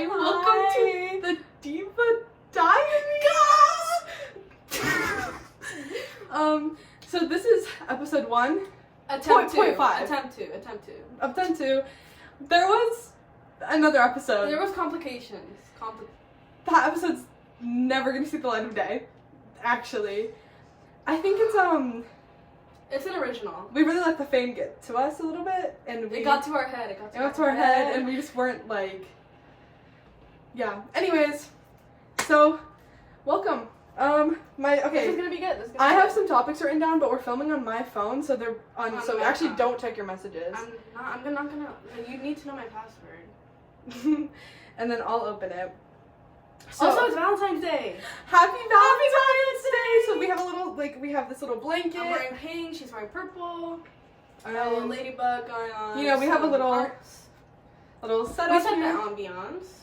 Hi, welcome to the Diva Diaries. So this is episode 1. Attempt 2. Attempt 2. There was another episode. There was complications. That episode's never gonna see the light of day. Actually, I think it's an original. we really let the fame get to us a little bit, and It got to our head. It got to our head, and we just weren't like. Yeah. Anyways, so welcome. This is gonna be good. I have some topics written down, but we're filming on my phone, so they're on. So actually, don't check your messages. I'm not gonna. You need to know my password. And then I'll open it. So, also, it's Valentine's Day. Happy Valentine's Day! So we have a little, we have this little blanket. I'm wearing pink. She's wearing purple. A little Um, ladybug going on. you know, we have a little hearts. setup. We set the here. ambiance.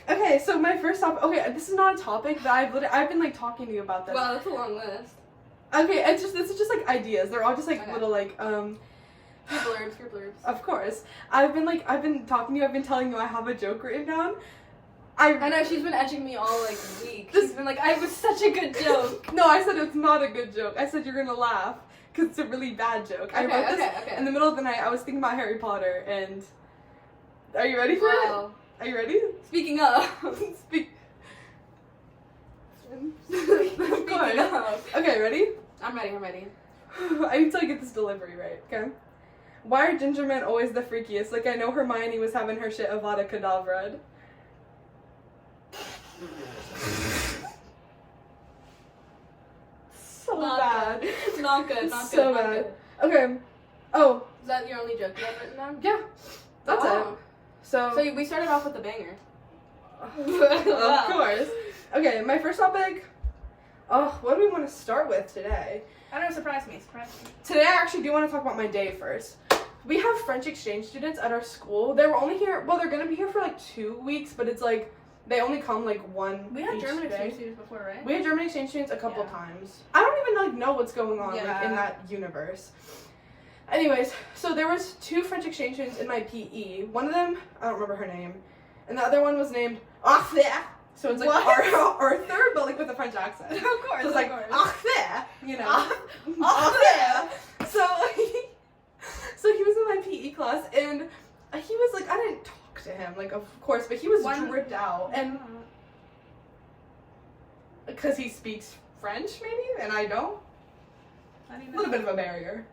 Okay, so my first topic. Okay, this is not a topic, but I've been talking to you about this. Wow, that's a long list. Okay, this is just ideas. They're all just Okay. little Your blurbs. Of course, I've been talking to you. I've been telling you I have a joke written down. I know, she's been edging me all week. She's been like, I was such a good joke. No, I said it's not a good joke. I said you're gonna laugh because it's a really bad joke. I wrote this in the middle of the night. I was thinking about Harry Potter, and are you ready for it? Are you ready? Speaking of. Of course. Okay, ready? I'm ready. I need to get this delivery right, okay? Why are ginger men always the freakiest? Like, I know Hermione was having her shit Avada Kedavra. So bad. Not good. So bad. Okay. Oh. Is that your only joke you have written down? Yeah. That's it. So we started off with a banger. Of course. Okay, my first topic. Oh, what do we want to start with today? I don't know, surprise me. Today I actually do want to talk about my day first. We have French exchange students at our school. They were only here, they're going to be here for 2 weeks, but it's they only come one We had each German day. exchange students before, right? We had German exchange students a couple times. I don't even know what's going on in that universe. Anyways, so there was 2 French exchange students in my PE. One of them, I don't remember her name, and the other one was named Arthur. So it's Arthur, but with a French accent. Of course. So it's Arthur, you know. Arthur. So he was in my PE class, and he was I didn't talk to him, of course, but he was dripped out, and because he speaks French, maybe, and I don't. A little bit of a barrier.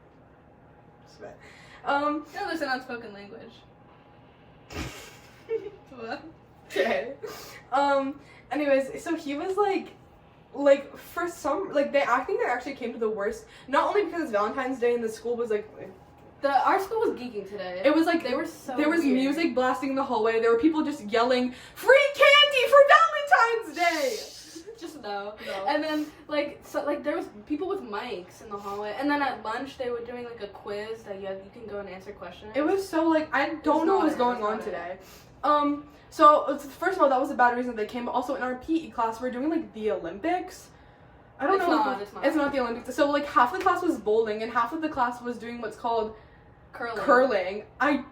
No, there's an unspoken language. What? Okay. Anyways, so he was for some I think they actually came to the worst. Not only because it's Valentine's Day and the school was our school was geeking today. It was they were so there was weird. music blasting in the hallway. There were people just yelling free candy for Valentine's Day. Just no. And then there was people with mics in the hallway, and then at lunch they were doing a quiz that you can go and answer questions. It was so I don't know what was going on today. So first of all, that was a bad reason they came. But also in our PE class, we're doing the Olympics. I don't know. It's not the Olympics. So half the class was bowling, and half of the class was doing what's called curling. I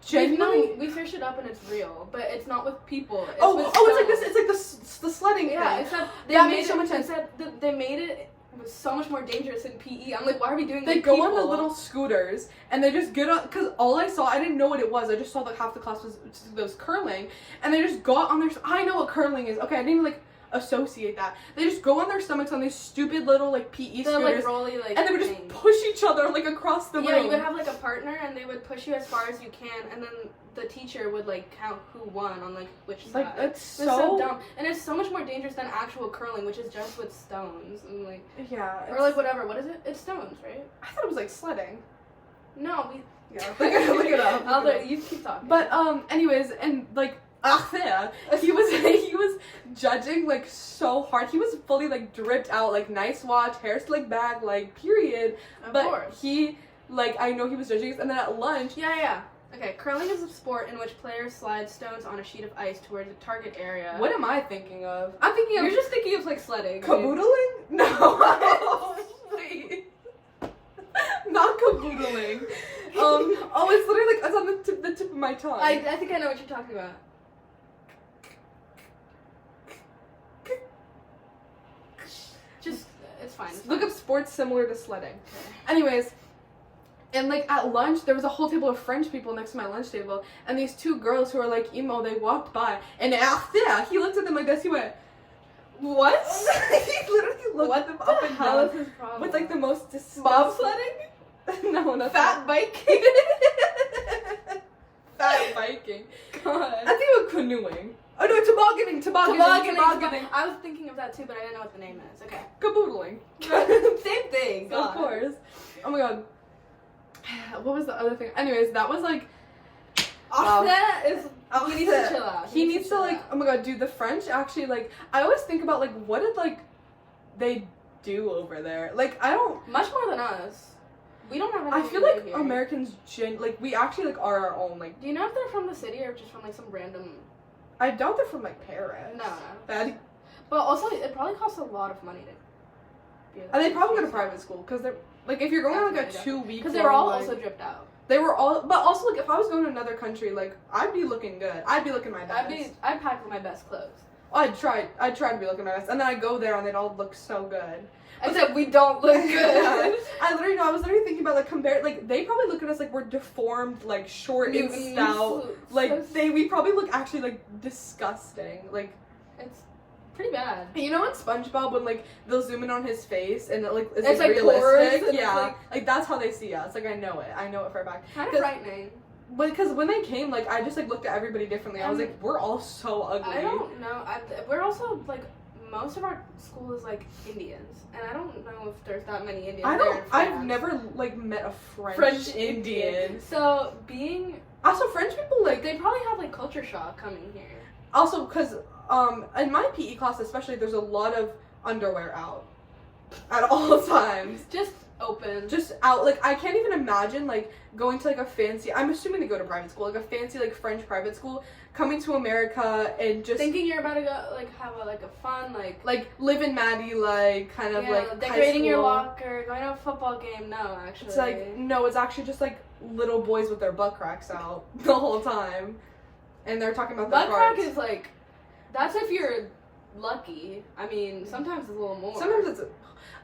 genuinely we searched it up and it's real, but it's not with people. It's it's like this. It's the sledding thing. Yeah, except that makes so much sense. They made it so much more dangerous in PE. I'm why are we doing? They go on the little scooters and they just get on. Because all I saw, I didn't know what it was. I just saw half the class was curling, and they just got on their. I know what curling is. Okay, I didn't even associate that. They just go on their stomachs on these stupid little PE scooters, rolly, and they would just push each other across the room. Yeah, you would have a partner, and they would push you as far as you can, and then the teacher would count who won on which side. It's so dumb, and it's so much more dangerous than actual curling, which is just with stones and yeah, or whatever. What is it? It's stones, right? I thought it was sledding. No, yeah. Look it up. You keep talking. But anyways, and he was judging so hard. He was fully dripped out, nice watch, hair slicked back, period. Of but course. he I know he was judging us, and then at lunch. Yeah. Okay, curling is a sport in which players slide stones on a sheet of ice towards a target area. What am I thinking of? I'm thinking of. You're just thinking of sledding. Caboodling? No. Wait. Not caboodling. It's literally it's on the tip of my tongue. I think I know what you're talking about. Just, it's fine. Look up sports similar to sledding. Okay. Anyways, and like at lunch, there was a whole table of French people next to my lunch table, and these two girls who are like emo, they walked by, and after he looked at them like this, he went, "What?" He literally looked at them up and down is his problem? with like the most disgusting. Bobsledding? No, not fat biking. Fat biking. God. I think it was canoeing. Oh no, tobogganing. I was thinking of that too, but I didn't know what the name is. Okay. Caboodling. Same thing. God. Of course. Oh my god. What was the other thing? Anyways, that was like. That is. He needs to chill out. He needs to like. Oh my god, dude. The French actually like. I always think about like what did like they do over there? Like I don't. Much more than us. We don't have anything I feel like Americans like we actually like are our own like. Do you know if they're from the city or just from like some random? I doubt they're from like Paris. No. Bad. But also, it probably costs a lot of money to. And they probably go to private school because they're like if you're going on like a 2 week. Because they were all also dripped out. They were all, but also like if I was going to another country, like I'd be looking good. I'd be looking my best. I'd pack with my best clothes. I'd try to be looking my best, and then I go there and they'd all look so good. Except we don't look good. I was literally thinking about like compare, like they probably look at us like we're deformed, like short and stout, like we probably look actually like disgusting, like it's pretty bad. You know in SpongeBob when like they'll zoom in on his face and it like it's like realistic, yeah, like that's how they see us. Like I know it for a fact. Kind of frightening. Because when they came, like I just like looked at everybody differently. I was like, we're all so ugly. I don't know. We're also like. Most of our school is like Indians, and I don't know if there's that many Indians. I've never like met a French Indian. So being also French people like they probably have like culture shock coming here. Also, because in my PE class especially, there's a lot of underwear out at all times. Just open. Just out. Like I can't even imagine like going to like a fancy. I'm assuming they go to private school, like a fancy like French private school. Coming to America and just thinking you're about to go like have a fun like live in Maddie like kind of like decorating your locker, going to a football game. No, actually, it's like no, it's actually just like little boys with their butt cracks out the whole time, and they're talking about their butt crack is like that's if you're lucky. I mean, sometimes it's a little more. Sometimes it's.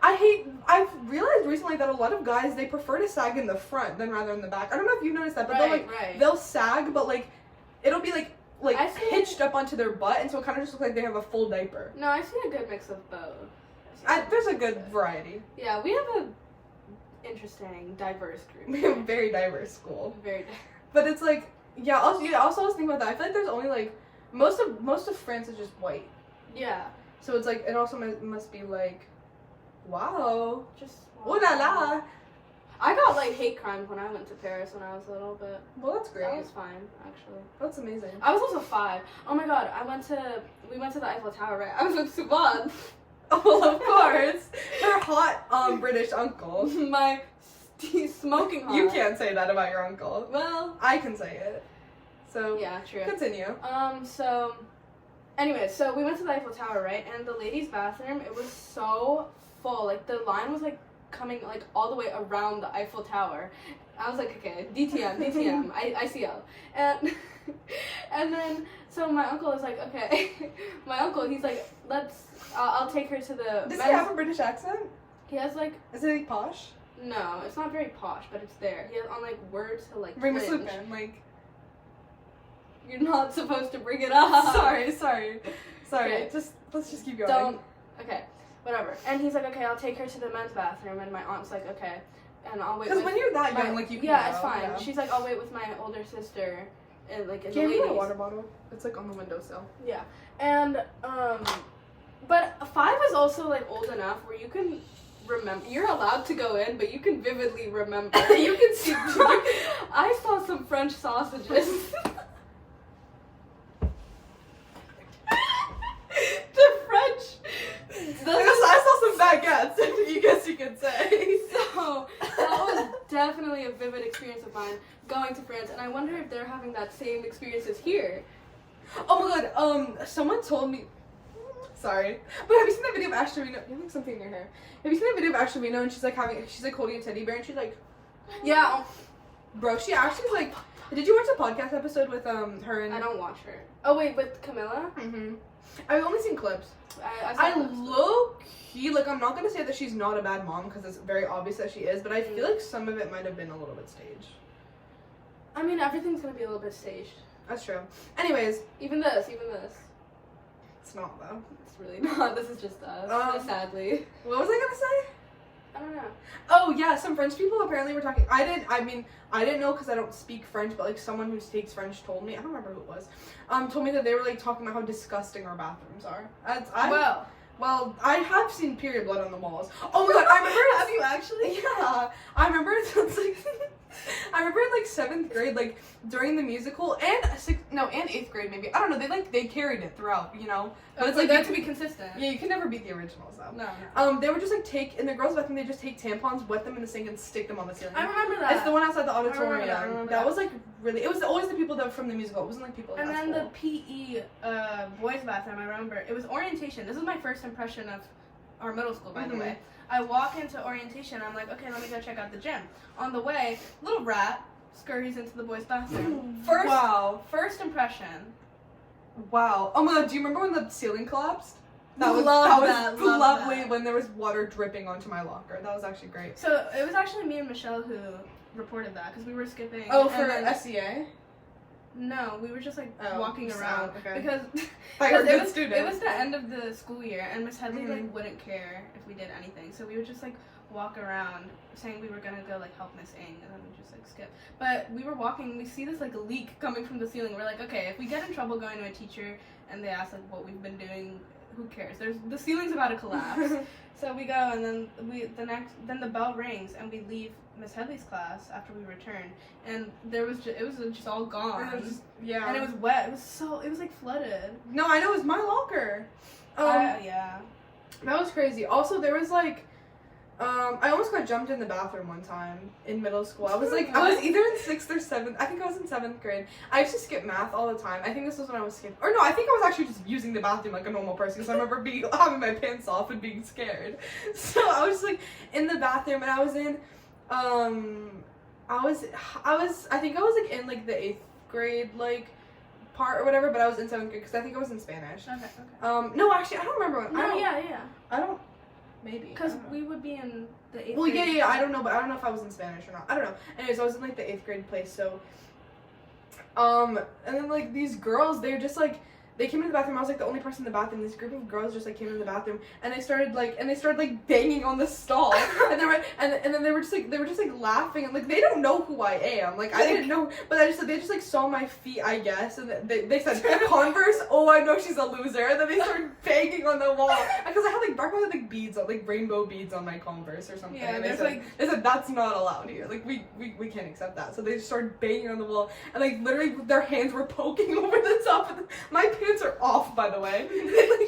I've realized recently that a lot of guys they prefer to sag in the front than rather in the back. I don't know if you've noticed that, but they'll sag, but like it'll be like hitched up onto their butt, and so it kind of just looks like they have a full diaper. No, I see a good mix of both. There's a good variety. Yeah, we have a interesting, diverse group. We have a very diverse school. Very. But it's like, also I was thinking about that. I feel like there's only like most of France is just white. Yeah. So it's like it also must be like, wow, just wow. Oh la la. I got like hate crimes when I went to Paris when I was little, but well, that's great. That was fine, actually. That's amazing. I was also 5. Oh my god, we went to the Eiffel Tower, right? I was with Subhan. Oh, well, of course. Her hot British uncle. My smoking hot. You can't say that about your uncle. Well, I can say it. So yeah, true. Continue. Anyway, so we went to the Eiffel Tower, right? And the ladies' bathroom, it was so full. Like the line was like coming like all the way around the Eiffel Tower. I was like, okay, DTM, ICL. And then, so my uncle is like, okay. My uncle, he's like, I'll take her to the... Does he have a British accent? He has like... Is it like posh? No, it's not very posh, but it's there. He has on like words to like bring the slip in, like... You're not supposed to bring it up. Sorry. Okay. Let's just keep going. Okay. Whatever. And he's like, okay, I'll take her to the men's bathroom. And my aunt's like, okay. And I'll wait. Because when you're that young, like you can. Yeah, it's fine. Yeah. She's like, I'll wait with my older sister. And like, in the ladies. Can you get a water bottle? It's like on the windowsill. Yeah. And but 5 is also like old enough where you can remember. You're allowed to go in, but you can vividly remember. You can see. I saw some French sausages. I saw some baguettes, you guess you could say. So, that was definitely a vivid experience of mine, going to France, and I wonder if they're having that same experiences here. Oh my god, someone told me, sorry, but have you seen that video of Ashley Reno? You have like something in your hair. Have you seen that video of Ashley Reno and she's like holding a teddy bear and she's like, yeah. Bro, she actually like, Did you watch the podcast episode with her and... I don't watch her. Oh wait, with Camilla? Mm-hmm. I've only seen clips. I low-key, like, I'm not gonna say that she's not a bad mom, because it's very obvious that she is, but I feel like some of it might have been a little bit staged. I mean, everything's gonna be a little bit staged. That's true. Anyways. Even this. It's not, though. It's really not. This is just us, sadly. What was I gonna say? I don't know. Oh, yeah, some French people apparently were talking. I didn't know because I don't speak French, but, like, someone who speaks French told me. I don't remember who it was. Told me that they were, like, talking about how disgusting our bathrooms are. Well, I have seen period blood on the walls. Oh my god, I remember. Have you actually? Yeah. I remember it's like I remember in like 7th grade, like during the musical and 8th grade maybe. I don't know, they carried it throughout, you know. But it's like that to be consistent. Yeah, you can never beat the originals though. No. They would just like in the girls' bathroom, they just take tampons, wet them in the sink, and stick them on the ceiling. I remember that. It's the one outside the auditorium. I remember that was like really. It was always the people that were from the musical. It wasn't like people. And then school. the PE boys' bathroom. I remember it was orientation. This was my first impression of our middle school, by the way. I walk into orientation. I'm like, okay, let me go check out the gym. On the way, little rat scurries into the boys' bathroom. First impression. Wow. Oh my god, do you remember when the ceiling collapsed? That was lovely when there was water dripping onto my locker. That was actually great. So it was actually me and Michelle who reported that because we were skipping. Oh, for SEA? No, we were just like walking around because it was the end of the school year and Miss Headley like wouldn't care if we did anything, so we would just like walk around saying we were gonna go like help Miss Ing and then we just like skip. But we were walking, we see this like leak coming from the ceiling. We're like, okay, if we get in trouble going to a teacher and they ask like what we've been doing, who cares? The ceiling's about to collapse. So we go and then the bell rings and we leave Miss Headley's class after we returned, and it was just all gone. And it was wet. It was like flooded. No, I know, it was my locker. Yeah. That was crazy. Also, there was like, I almost got jumped in the bathroom one time in middle school. I was like, I was either in 6th or 7th. I think I was in 7th grade. I used to skip math all the time. I think this was when I was skipping. Or no, I think I was actually just using the bathroom like a normal person because I remember having my pants off and being scared. So I was like in the bathroom and I was in, I think I was like in like the 8th grade like part or whatever, but I was in 7th grade because I think I was in Spanish. Okay. No, actually, I don't remember when. I don't. Maybe. Because we would be in the 8th grade. Well, yeah, I don't know, but I don't know if I was in Spanish or not. I don't know. Anyways, I was in, like, the 8th grade place, so, and then, like, these girls, they came into the bathroom. I was, like, the only person in the bathroom. This group of girls just, like, came into the bathroom, and they started banging on the stall, and then they were just, like, laughing, and, like, they don't know who I am. Like, I didn't know, but they just, like, saw my feet, I guess, and they said, Converse, oh, I know she's a loser, and then they started banging on the wall, because I had, like, beads, like, rainbow beads on my Converse or something, and they said, that's not allowed here, like, we can't accept that, so they just started banging on the wall, and, like, literally, their hands were poking over the top of my pants are off, by the way.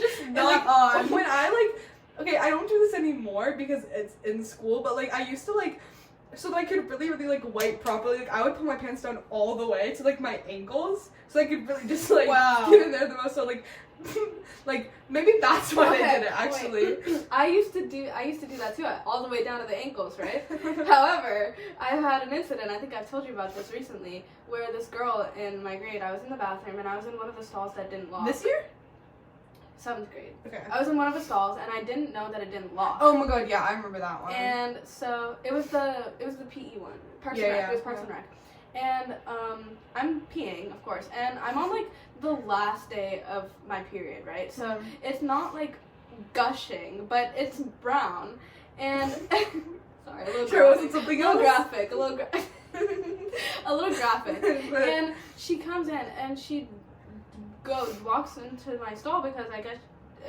Just not on. When I I don't do this anymore because it's in school, but like I used to so that I could really, really like wipe properly. Like I would pull my pants down all the way to like my ankles, so I could really just like get in there the most. So like maybe that's why they did it actually. I used to do that too, all the way down to the ankles, right? However, I had an incident, I think I've told you about this recently, where this girl in my grade, I was in the bathroom and I was in one of the stalls that didn't lock. This year? 7th grade. Okay. I was in one of the stalls and I didn't know that it didn't lock. Oh my god, yeah, I remember that one. And so it was the PE one. Parks and Rec. It was Parks and Rec. And I'm peeing, of course, and I'm on like the last day of my period, right? So it's not like gushing, but it's brown. And sorry, a little sure, wasn't something else? Graphic, a little graphic. And she comes in and she walks into my stall because I guess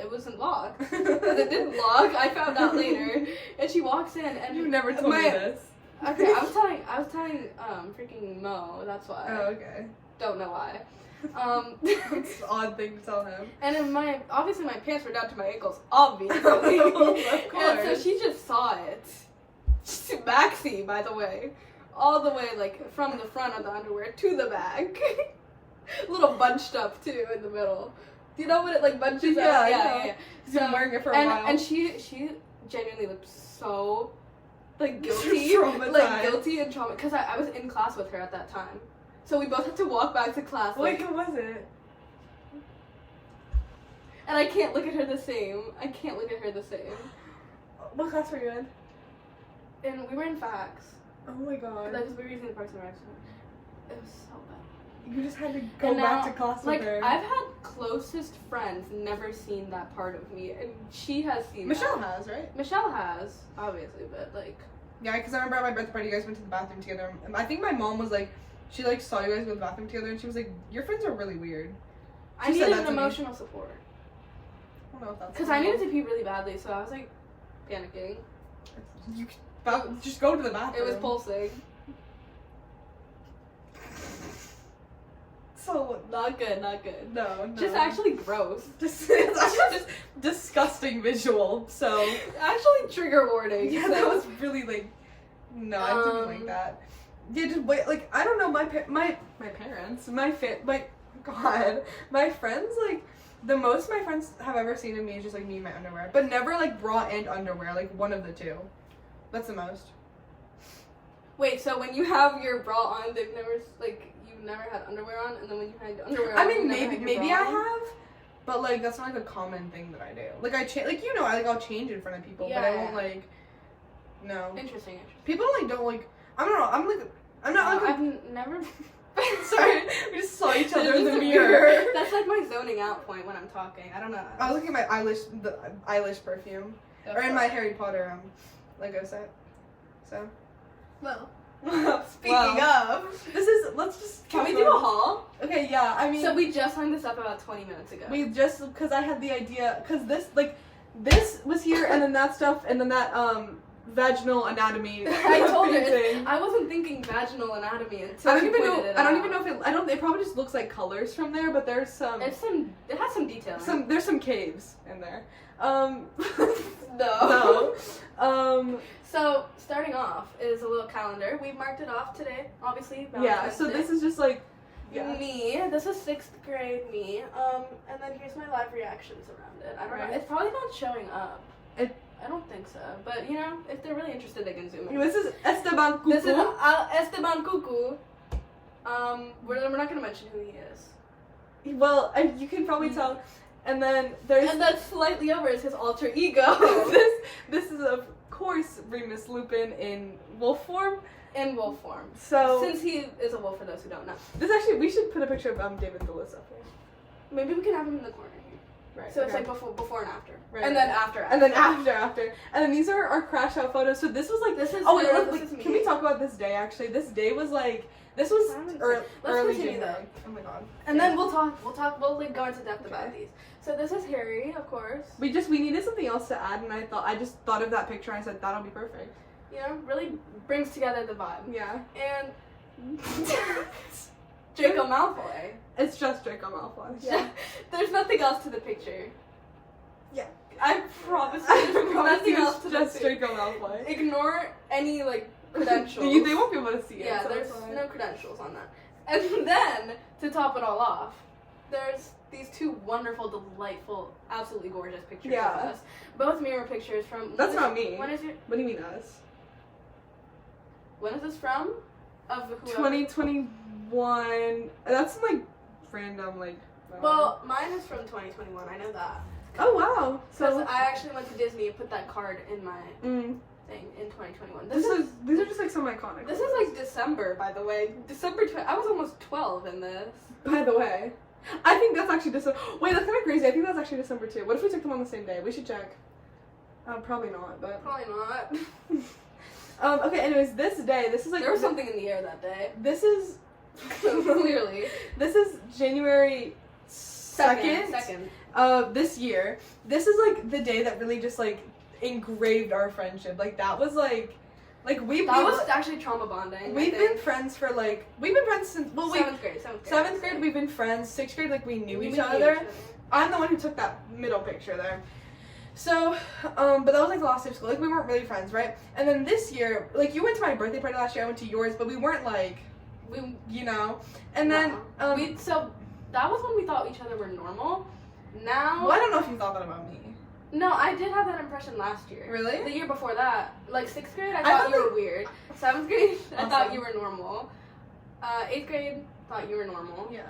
it wasn't locked. Because it didn't lock. I found out later. And she walks in and you never told me this. Okay, I was telling freaking Mo, that's why. Oh, okay. Don't know why. It's an odd thing to tell him. And in obviously my pants were down to my ankles, obviously. Of course. And so she just saw it. Maxi, by the way. All the way, like, from the front of the underwear to the back. A little bunched up, too, in the middle. Do you know what it, like, bunches up? Yeah. She's been wearing it for a while. And she genuinely looked so, like, guilty. Traumatized. Like, guilty and traumatized. Because I was in class with her at that time. So we both had to walk back to class. Wait, who was it? And I can't look at her the same. What class were you in? And we were in facts. Oh my god. Because we were using the Parks and Rec. It was so bad. You just had to go back to class with her. I've had closest friends never seen that part of me, and she has seen Michelle that. has, right? Michelle has, obviously, but like... Yeah, because I remember at my birthday party, you guys went to the bathroom together. And I think my mom was like, she like saw you guys go to the bathroom together, and she was like, your friends are really weird. I needed an emotional support. I don't know if that's... Because I needed to pee really badly, so I was like, panicking. You just go to the bathroom. It was pulsing. So not good. No. Just actually gross. It's actually just disgusting visual. So actually trigger warning. Yeah, so. that was really like. No, I didn't like that. Yeah, just wait. Like I don't know. My parents, my friends. Like the most my friends have ever seen of me is just like me in my underwear, but never like bra and underwear. Like one of the two. That's the most. Wait, so when you have your bra on, they've never like. Never had underwear on, and then when you had underwear on, I mean, maybe I have, but like that's not like a common thing that I do. Like I like I'll change in front of people, but I won't like. No. Interesting. People don't like. I don't know. I'm not like. I've never. Sorry, we just saw each other in the mirror. That's like my zoning out point when I'm talking. I don't know. I was looking at my eyelash perfume, or in my Harry Potter Lego set. So. Well. Speaking of, Can we do a haul? Okay, yeah. I mean, so we just hung this up about 20 minutes ago. Because I had the idea, because this was here, and then that stuff, and then that vaginal anatomy. I told you, I wasn't thinking vaginal anatomy until I don't even know if it probably just looks like colors from there, but there's some. It has some detail. There's some caves in there. No. So, starting off is a little calendar. We've marked it off today, obviously. Yeah, so this is just like... Yeah. Me. This is 6th grade me. And then here's my live reactions around it. I don't know. It's probably not showing up. I don't think so. But, if they're really interested, they can zoom in. This is Esteban Cuckoo. This is Esteban Cuckoo. We're not going to mention who he is. Well, you can probably tell... And then there's... And then slightly over is his alter ego. This is, of course, Remus Lupin in wolf form. So... Since he is a wolf, for those who don't know. We should put a picture of David Lewis up here. Maybe we can have him in the corner here. Right. So it's like before and after. Right. And then after. And then after. And then these are our crash out photos. So this was like... This is can we talk about this day, actually? This day was like... This was early January. Oh my god. And then we'll go into depth about these. So this is Harry, of course. We needed something else to add, and I just thought of that picture, and I said, that'll be perfect. Really brings together the vibe. Yeah. And Draco Malfoy. It's just Draco Malfoy. Yeah. There's nothing else to the picture. Yeah. I promise you, there's nothing else to just Draco Malfoy. Ignore any, credentials. They won't be able to see it. Yeah, there's no credentials on that. And then, to top it all off, there's these two wonderful, delightful, absolutely gorgeous pictures of us. Both mirror pictures from... That's not me. When is it? What do you mean us? When is this from? Of whoever? 2021. That's random, Well, mine is from 2021, I know that. Oh, wow. So I actually went to Disney and put that card in my... thing in 2021. These are just some iconic. This is December, by the way. I was almost 12 in this. By the way, I think that's actually December. Wait, that's kind of crazy. I think that's actually December too. What if we took them on the same day? We should check. Probably not, but probably not. Okay. Anyways, this day. This is there was something in the air that day. This is clearly. This is January 2nd of this year. This is the day that really just engraved our friendship. That was that was actually trauma bonding. We've been friends for we've been friends since 7th grade. 7th grade we've been friends. 6th grade we knew each other. I'm the one who took that middle picture there. So, but that was the last day of school. We weren't really friends, right? And then this year, you went to my birthday party last year. I went to yours, but we weren't And then so that was when we thought each other were normal. Now. Well, I don't know if you thought that about me. No, I did have that impression last year. Really? The year before that, 6th grade, I thought you were weird. 7th grade, I thought you were normal. 8th grade, thought you were normal. Yeah.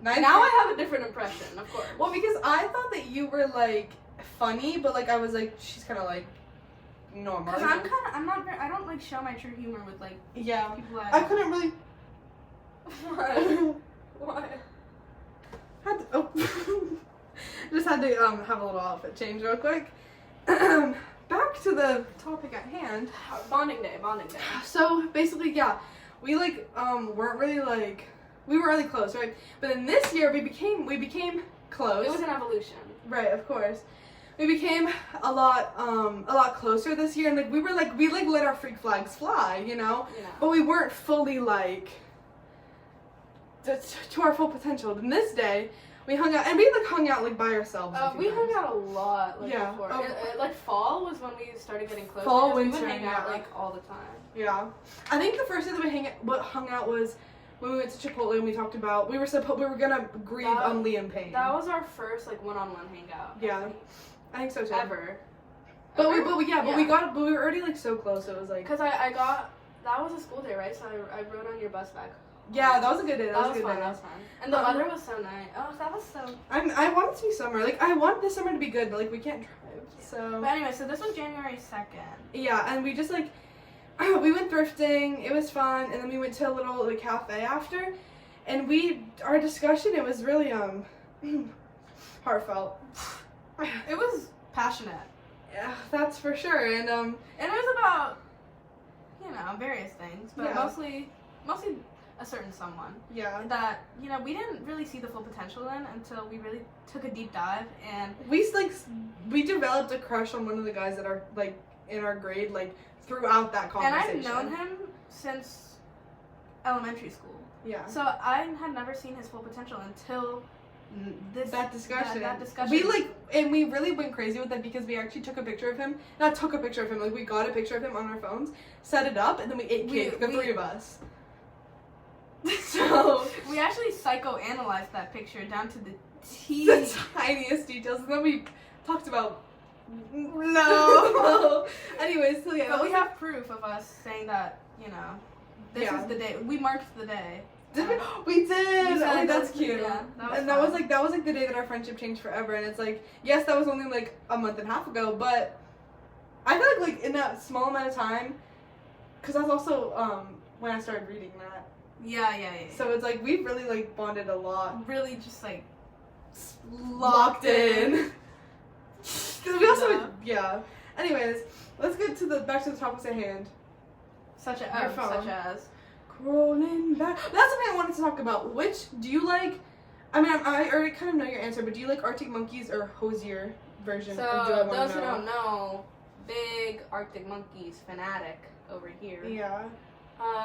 Now I have a different impression, of course. Well, because I thought that you were like funny, but like I was like, she's kind of like normal. Because I don't like show my true humor with like people I couldn't really. Why? Just had to have a little outfit change real quick. Back to the topic at hand. Bonding day. So basically, yeah, we like weren't really like, we were really close, right? But then this year we became close. It was an evolution. Right, of course. We became a lot closer this year, and like we let our freak flags fly, you know. Yeah. But we weren't fully like to our full potential. And this day we hung out, and we like hung out like by ourselves. We hung out a lot. Like, yeah. Before. Like fall was when we started getting closer. Fall, winter, we would hang out like all the time. Yeah. I think the first day that we hung out was when we went to Chipotle and we talked about we were gonna grieve on Liam Payne. That was our first like one-on-one hangout. Yeah. I think so too. Ever. But we were already like so close. It was like. Cause that was a school day, right? So I rode on your bus back. Yeah, that was a good day. That was fun. And the weather was so nice. Oh, that was so. I want it to be summer. Like I want this summer to be good, but like we can't drive. So. But anyway, so this was January 2nd. Yeah, and we just like we went thrifting. It was fun, and then we went to a little like cafe after, and our discussion, it was really heartfelt. It was passionate. Yeah, that's for sure. And it was about various things, but mostly a certain someone. Yeah. That we didn't really see the full potential in until we really took a deep dive, and we developed a crush on one of the guys that are like in our grade like throughout that conversation. And I've known him since elementary school. Yeah. So I had never seen his full potential until that discussion. That discussion. We really went crazy with it because we actually took a picture of him. Not took a picture of him, like we got a picture of him on our phones, set it up, and then we ate cake, the three of us. So we actually psychoanalyzed that picture down to the the tiniest details, and then we talked about no. Anyways, so yeah. But we have proof of us saying that this is the day. We marked the day. Did we? We did. Oh, that's cute. Yeah, that was like the day that our friendship changed forever. And it's like, yes, that was only like a month and a half ago, but I feel like in that small amount of time, because that's also when I started reading that. Yeah. So it's like we've really like bonded a lot. Really, just like locked in. Because we also Anyways, let's get back to the topics at hand. Such as. Scrolling back. That's something I wanted to talk about. Which do you like? I mean, I already kind of know your answer, but do you like Arctic Monkeys or Hosier version? So those who don't know, big Arctic Monkeys fanatic over here. Yeah.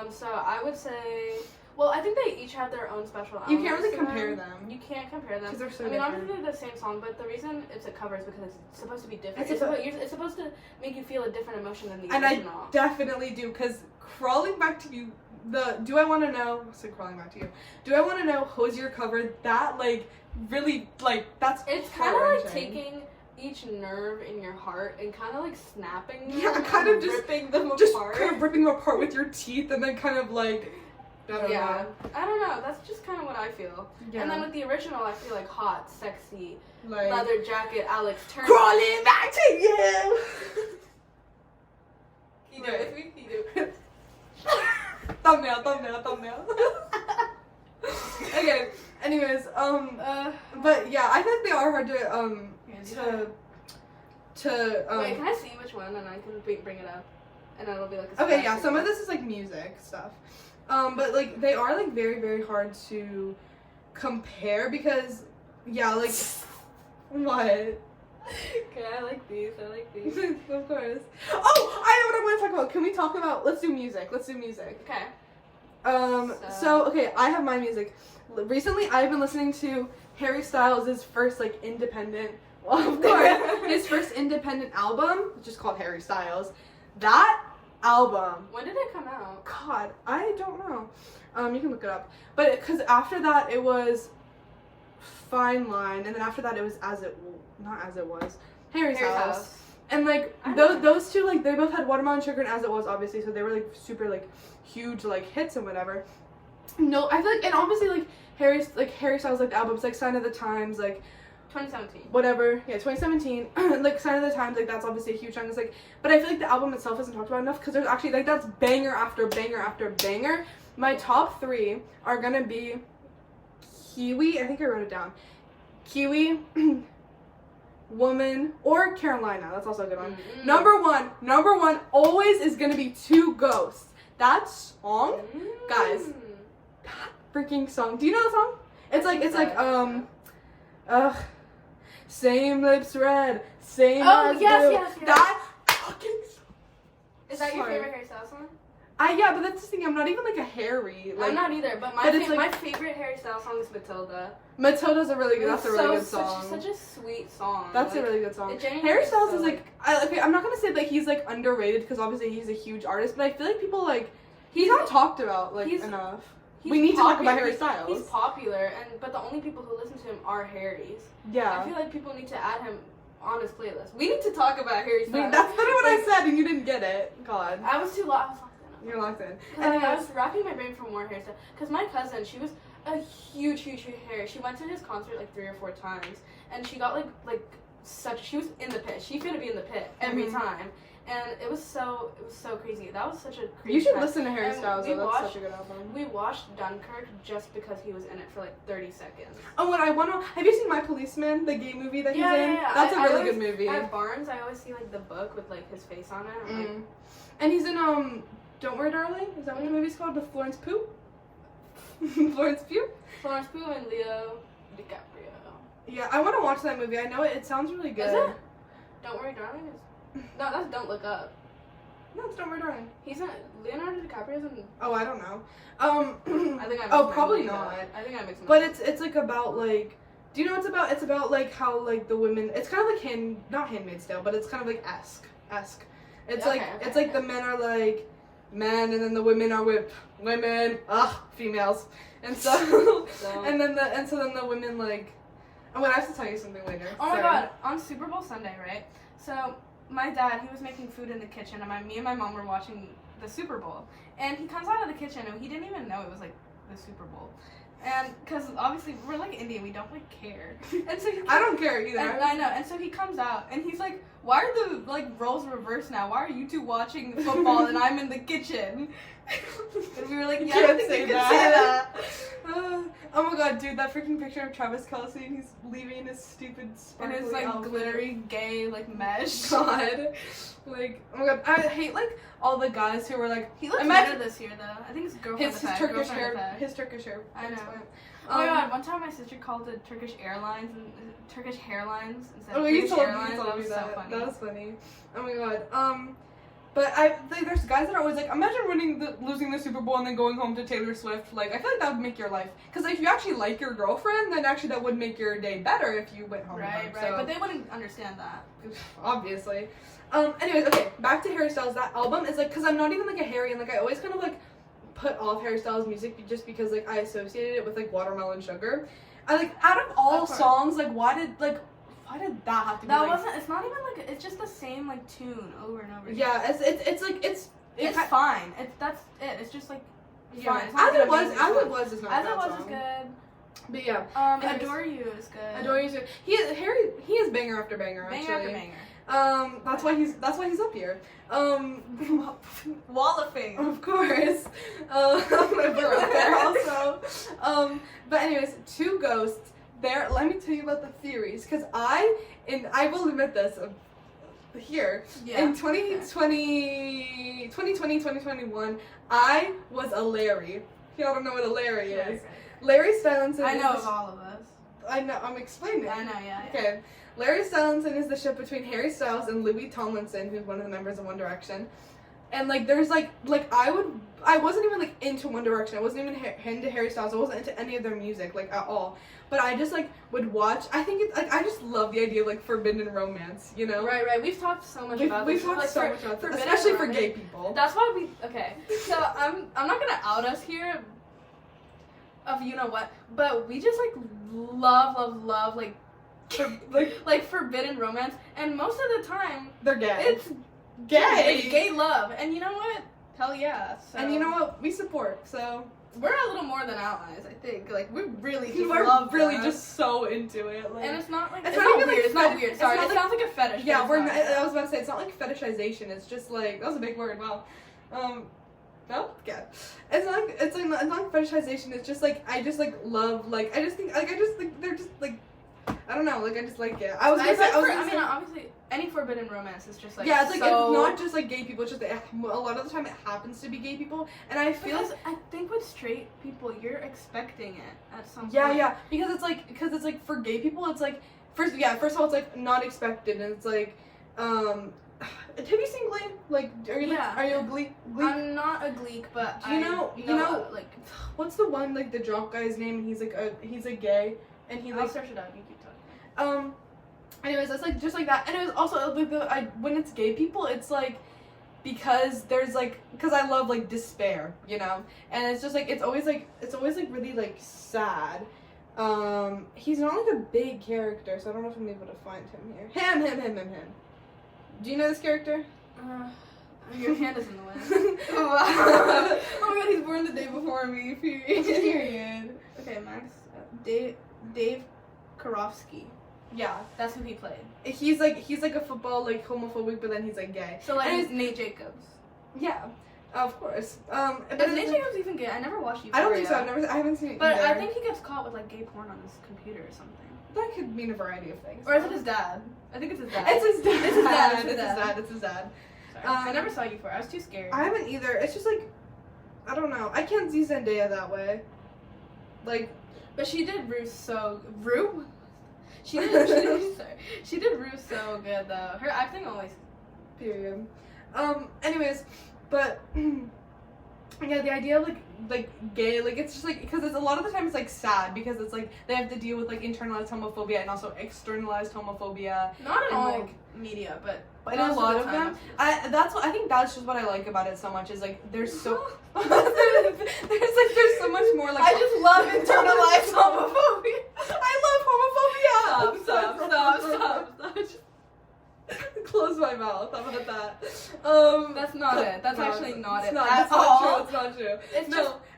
So I would say, well, I think they each have their own special elements. You can't really compare them. You can't compare them. Because they're so different. obviously they're the same song, but the reason it's a cover is because it's supposed to be different. It's supposed to make you feel a different emotion than the original. And I definitely do, because crawling back to you, do I want to know, crawling back to you, do I want to know Hosier cover, that like, really, like, that's it's kind of like taking each nerve in your heart and kind of like snapping them. Yeah, kind of just ripping them apart. Just kind of ripping them apart with your teeth and then kind of like, I don't know. That's just kind of what I feel. Yeah. And then with the original, I feel like hot, sexy, like, leather jacket, Alex Turner. Crawling back to you! He do it. He do. Thumbnail. Okay. Anyways, but yeah, I think they are hard to wait, can I see which one and I can bring it up, and it'll be like. Okay, yeah. Some of this is like music stuff, but like they are like very very hard to compare because like what. Okay, I like these. Of course. Oh, I know what I want to talk about. Can we talk about? Let's do music. Okay. So okay, I have my music. Recently, I've been listening to Harry Styles' first like independent. Well, of course, his first independent album, which is called Harry Styles. That album. When did it come out? God, I don't know. You can look it up. But because after that it was Fine Line, and then after that it was not As It Was. Harry Styles. And like those two, like they both had Watermelon Sugar and As It Was, obviously, so they were like super like huge like hits and whatever. No, I feel like, and obviously like Harry Styles, like the album's like Sign of the Times, like 2017. Whatever, yeah, 2017. Like Sign of the Times, like that's obviously a huge song. It's like, but I feel like the album itself isn't talked about enough because there's actually like that's banger after banger after banger. My top 3 are gonna be Kiwi. I think I wrote it down. Kiwi, Woman, or Carolina. That's also a good one. Mm-hmm. Number one always is gonna be Two Ghosts. That song, guys. That freaking song. Do you know the song? Same lips red, same eyes blue. Yes. That fucking song. Is that your favorite Harry Styles song? Yeah, but that's the thing. I'm not even like a Harry. Like, I'm not either. But my favorite Harry Styles song is Matilda. Matilda's a really good. That's a really good song. Such a sweet song. That's a really good song. Harry Styles is like, I'm not gonna say that he's like underrated because obviously he's a huge artist, but I feel like people like he's not talked about like enough. We need to talk about Harry Styles. He's popular, but the only people who listen to him are Harrys. Yeah. I feel like people need to add him on his playlist. We need to talk about Harry Styles. That's literally what I said, and you didn't get it. God. I was too lost. You're locked in. And I was racking my brain for more Harry Styles. Because my cousin, she was a huge Harry. She went to his concert like 3 or 4 times, and she got she was in the pit. She could be in the pit every time. And it was so crazy. That was such a crazy You should time. listen to Harry Styles, though. That's such a good album. We watched Dunkirk just because he was in it for like 30 seconds. Oh, and have you seen My Policeman, the gay movie that he's in? Yeah. That's a really good movie. At Barnes, I always see like the book with like his face on it. And he's in Don't Worry Darling? Is that what the movie's called? With Florence Pugh? Florence Pugh and Leo DiCaprio. Yeah, I want to watch that movie. I know it sounds really good. Is it? Don't Worry Darling? No, that's Don't Look Up. No, it's Don't Worry Darling. He's not. Leonardo DiCaprio's in. Oh, I don't know. I think I. Probably not. I think I mixed. But it's like about like. Do you know what it's about? It's about like how like the women. It's kind of like not Handmaid's Tale, but it's kind of like esque. It's it's like the men are like men, and then the women are with women. Females. And so and then the women like. Oh, I have to tell you something later. Oh my God! On Super Bowl Sunday, right? So my dad, he was making food in the kitchen, and me and my mom were watching the Super Bowl. And he comes out of the kitchen, and he didn't even know it was like the Super Bowl. And because obviously we're like Indian, we don't like care. And so I don't care either. And I know. And so he comes out, and he's like, "Why are the like roles reversed now? Why are you two watching football and I'm in the kitchen?" And we were like, "Yeah, I don't think you can say that." Oh my God, dude, that freaking picture of Travis Kelce and he's leaving his stupid sparkly and his like outfit. glittery gay like mesh. God, like, oh my God, I hate like all the guys who were like. He looks better this year though. I think his girlfriend. His Turkish hair. His Turkish hair. I know. Oh my God! One time my sister called it Turkish Airlines and Turkish Hairlines instead of Turkish Airlines. That was so funny. That was funny. Oh my God. But there's guys that are always like, imagine losing the Super Bowl and then going home to Taylor Swift. Like, I feel like that would make your life. Because like, if you actually like your girlfriend, then actually that would make your day better if you went home. Right. So, but they wouldn't understand that. Obviously. Anyways, okay, back to Harry Styles. That album is like, because I'm not even like a Harry, and like I always kind of like put off Harry Styles music just because like I associated it with like Watermelon Sugar. I like out of all songs, like why did that have to be? That wasn't. It's not even like. It's just the same like tune over and over again. Yeah, it's fine. That's it. It's just like fine. As it was is not as a it bad was song. is good. But yeah, Adore You is good. Adore You is good. He is banger after banger. Banger after banger. That's why he's up here. Wall of Fame. Of course. I'm gonna put it up there also. But anyways, Two Ghosts. There, let me tell you about the theories, because I will admit this here. Yeah. In 2020, 2021, I was a Larry. Y'all don't know what a Larry is. Right. Larry Stylinson. I know of all of us. I know. I'm explaining. I know. Yeah. Okay. Larry Stylinson is the ship between Harry Styles and Louis Tomlinson, who's one of the members of One Direction. And like, there's like I wasn't even like into One Direction. I wasn't even into Harry Styles. I wasn't into any of their music like at all. But I just like would watch. I think it's like I just love the idea of like forbidden romance. You know. Right. We've talked so much about this. We've talked so much about this, especially for gay people. That's why we. Okay. So I'm not gonna out us here. Of you know what, but we just like love like. like forbidden romance, and most of the time they're gay. It's gay. It's gay love, and you know what? Hell yeah. So. And you know what? We support. So we're a little more than allies, I think. Like, we really just we're love really them. just so into it. Like, and it's not like it's it's not not even weird. like It's not weird. Sorry, it sounds like a fetish. Yeah, but it's not. I was about to say it's not like fetishization. It's just like that was a big word. Wow. No, yeah. It's not like fetishization. It's just like I just like love like I just think they're just like I don't know, like I just like it. I mean, obviously, any forbidden romance is just like yeah, it's like so... it's not just like gay people. It's just a lot of the time it happens to be gay people, and I feel I think with straight people you're expecting it at some point. Yeah, because it's like for gay people it's like first of all it's like not expected, and it's like have you seen Glee? Like, are you a Glee? I'm not a Gleek, but you know, like, what's the one like the jock guy's name? And he's a gay, and he like. I'll search it out. You keep talking. Anyways, that's like just like that, and it was also like when it's gay people, it's like because I love like despair, you know, and it's just like it's always like really like sad. He's not like a big character, so I don't know if I'm able to find him here. Him. Do you know this character? Your hand is in the way. Oh my god, he's born the day before me. Period. Okay, Max. Dave Karofsky. Yeah, that's who he played. He's like a football like homophobic, but then he's like gay. So like he's Nate Jacobs. Yeah, of course. Is Nate Jacobs even gay? I never watched Euphoria. I don't think so. I haven't seen it. But either. I think he gets caught with like gay porn on his computer or something. That could mean a variety of things. Or is it his dad? I think it's his dad. It's his dad. It's his dad. Sorry. I never saw Euphoria. I was too scared. I haven't either. It's just like, I don't know. I can't see Zendaya that way. Like, but she did Rue. She did Rue so good though. Her acting always. Period. Anyways, but. Yeah, the idea of like gay, like it's just like because it's a lot of the time it's like sad because it's like they have to deal with like internalized homophobia and also externalized homophobia. Not in all like media, but in a lot of them. I think that's just what I like about it so much is like there's so there's so much more like I just love internalized homophobia. I love homophobia. Stop. Close my mouth. How about that? That's not it. That's actually not it. It's not true.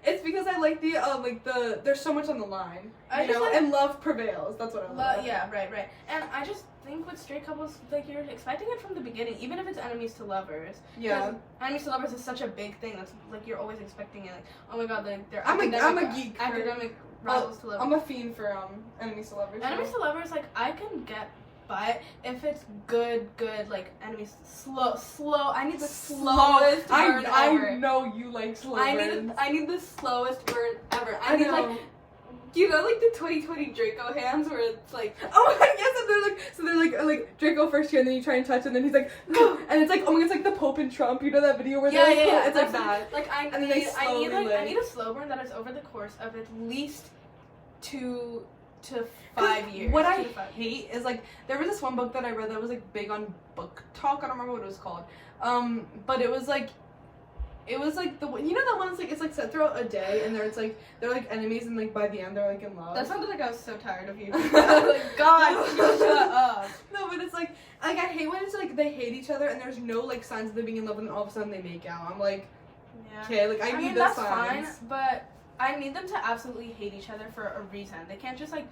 It's because I like the there's so much on the line. And love prevails. That's what I love. Yeah, right. And I just think with straight couples, like you're expecting it from the beginning, even if it's enemies to lovers. Yeah. Enemies to lovers is such a big thing. That's like you're always expecting it. Like, oh my god, they're I'm a geek. Academic rivals to lovers. I'm a fiend for enemies to lovers. Enemies to lovers, like I can get. But if it's good, like enemies slow. I need the slowest burn ever. I know you like slow burns. I need the slowest burn ever. I need like, you know, like the 2020 Draco hands where it's like, oh my god, yes, and they're like Draco first here, and then you try and touch, and then he's like, go, and it's like, oh my god, it's like the Pope and Trump. You know that video where they're like, it's like that. Like I need a slow burn that is over the course of at least 2 to 5 years. What I hate is like there was this one book that I read that was like big on book talk. I don't remember what it was called. But it was like the you know that one that's like it's like set throughout a day and they're like enemies and like by the end they're like in love. That sounded like I was so tired of you. Like God, shut up. No, but it's like I hate when it's like they hate each other and there's no like signs of them being in love and all of a sudden they make out. I'm like, okay, like I need those signs. Fine, but I need them to absolutely hate each other for a reason. They can't just like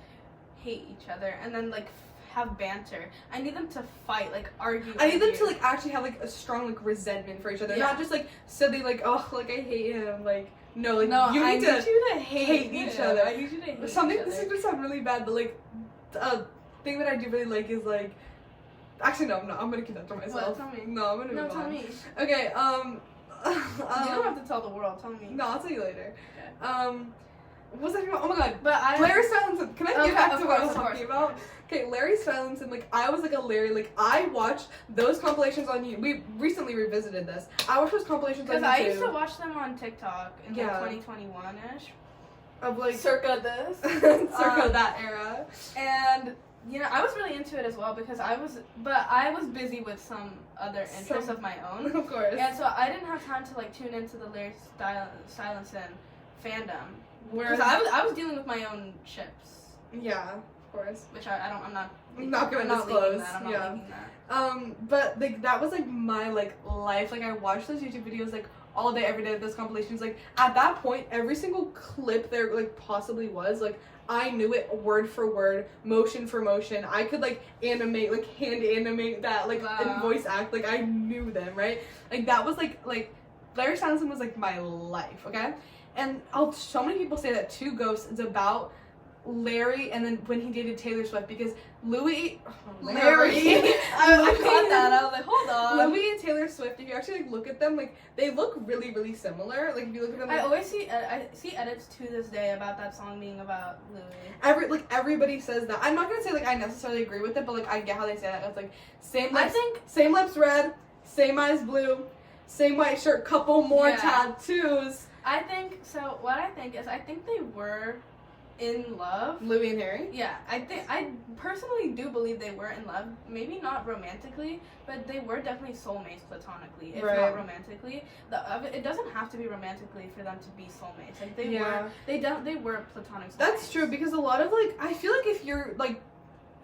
hate each other and then like have banter. I need them to fight, like argue. I need them to like actually have like a strong like resentment for each other, not just like silly like oh like I hate him like no like no, you need you to hate each other. I need you to hate something. Each other. This is gonna sound really bad, but like thing that I do really like is like actually no, I'm gonna keep that to myself. What? Tell me. No, I'm gonna move tell on. me. Okay, you don't have to tell the world. Tell me. No, I'll tell you later. Okay. What's that about? Oh my god. But Larry Stylinson. Can I get back to what I was talking course. about? Okay, Larry Stylinson, like, I was like a Larry, like, I watched those compilations on YouTube. We recently revisited this. I watched those compilations on YouTube. Because I used to watch them on TikTok in like 2021-ish. Of like... Circa this. Circa that era. And, you know, I was really into it as well because I was busy with some other interests of my own. Of course. And so I didn't have time to like tune into the Larry Stylinson fandom. Whereas I was dealing with my own ships. Yeah, of course. Which I'm not gonna disclose. I'm not leaking that. But like that was like my like life. Like I watched those YouTube videos like all day, every day with those compilations. Like, at that point, every single clip there, like, possibly was, like, I knew it word for word, motion for motion. I could, like, animate, like, hand animate that, like, and voice act. Like, I knew them, right? Like, that was, like, Larry Stylinson was, like, my life, okay? And so many people say that Two Ghosts is about Larry and then when he dated Taylor Swift, because Larry I caught that. I was like, hold on. Louis and Taylor Swift, if you actually like look at them, like they look really, really similar. Like if you look at them, like, I see edits to this day about that song being about Louis. Everybody says that. I'm not gonna say like I necessarily agree with it, but like I get how they say that. It's like same lips, I think same lips red, same eyes blue, same white shirt, couple more Yeah. tattoos. I think so. What I think is, I think they were in love. Louis and Harry? Yeah, I personally do believe they were in love. Maybe not romantically, but they were definitely soulmates platonically, if Right. not romantically. It doesn't have to be romantically for them to be soulmates. Like they were platonic soulmates. That's true, because a lot of like I feel like if you're like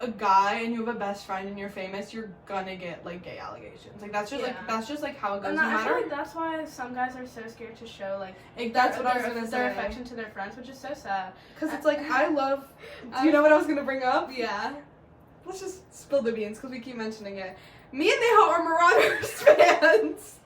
a guy and you have a best friend and you're famous, you're gonna get like gay allegations. Like that's just like how it goes. And No I matter. feel like that's why some guys are so scared to show like That's what I was gonna their say. affection to their friends, which is so sad. Because it's like I love. Do you know what I was gonna bring up? Yeah. Let's just spill the beans because we keep mentioning it. Me and Neha are Marauders fans.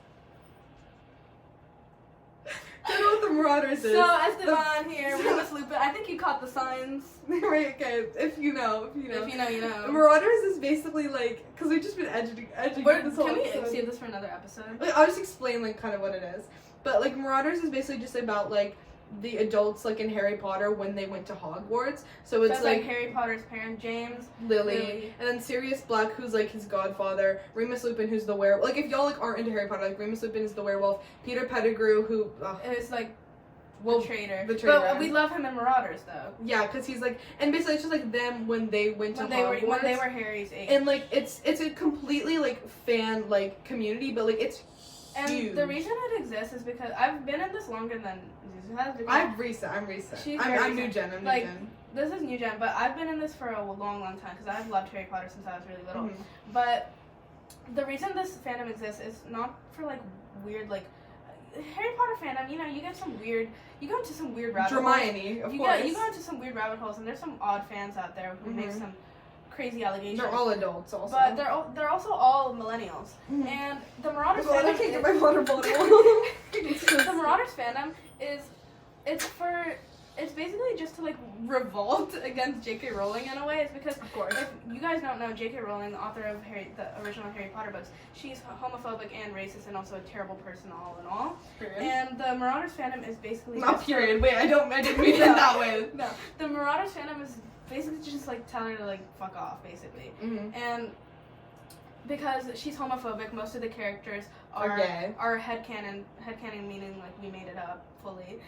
Do you know what the Marauders is? So Esteban here, Remus Lupin. I think you caught the signs. Right, okay. If you know. If you know, you know. Marauders is basically like, because we've just been edging this whole Can we episode. save this for another episode? Like, I'll just explain like kind of what it is. But like Marauders is basically just about like the adults like in Harry Potter when they went to Hogwarts. So it's like Harry Potter's parents, James, Lily, and then Sirius Black, who's like his godfather, Remus Lupin, who's the werewolf. Like if y'all like aren't into Harry Potter, like Remus Lupin is the werewolf, Peter Pettigrew, who is like well, the traitor. But we love him in Marauders though. Yeah, because he's like, and basically it's just like them when they went to Hogwarts. When they were Harry's age. And like it's a completely like fan like community, but like it's huge. And the reason it exists is because I've been in this longer than Zuzu has. I'm recent. I'm new gen. I'm new gen. This is new gen, but I've been in this for a long, long time because I've loved Harry Potter since I was really little. Mm-hmm. But the reason this fandom exists is not for like weird like Harry Potter fandom. You know, you go into some weird rabbit holes. Hermione, of course. You go into some weird rabbit holes, and there's some odd fans out there who make some crazy allegations. They're all adults, also. But they're also all millennials. Mm-hmm. And the Marauders fandom. I can't get my water bottle. The Marauders fandom it's basically just to like revolt against J.K. Rowling in a way. It's because of course. If you guys don't know, J.K. Rowling, the author of the original Harry Potter books, she's homophobic and racist and also a terrible person all in all. Period. And the Marauders fandom is basically not period. Wait, I didn't mean it that way. No, the Marauders fandom is basically just like tell her to like fuck off, basically. Mm-hmm. And because she's homophobic, most of the characters are gay. Are headcanon meaning like we made it up fully.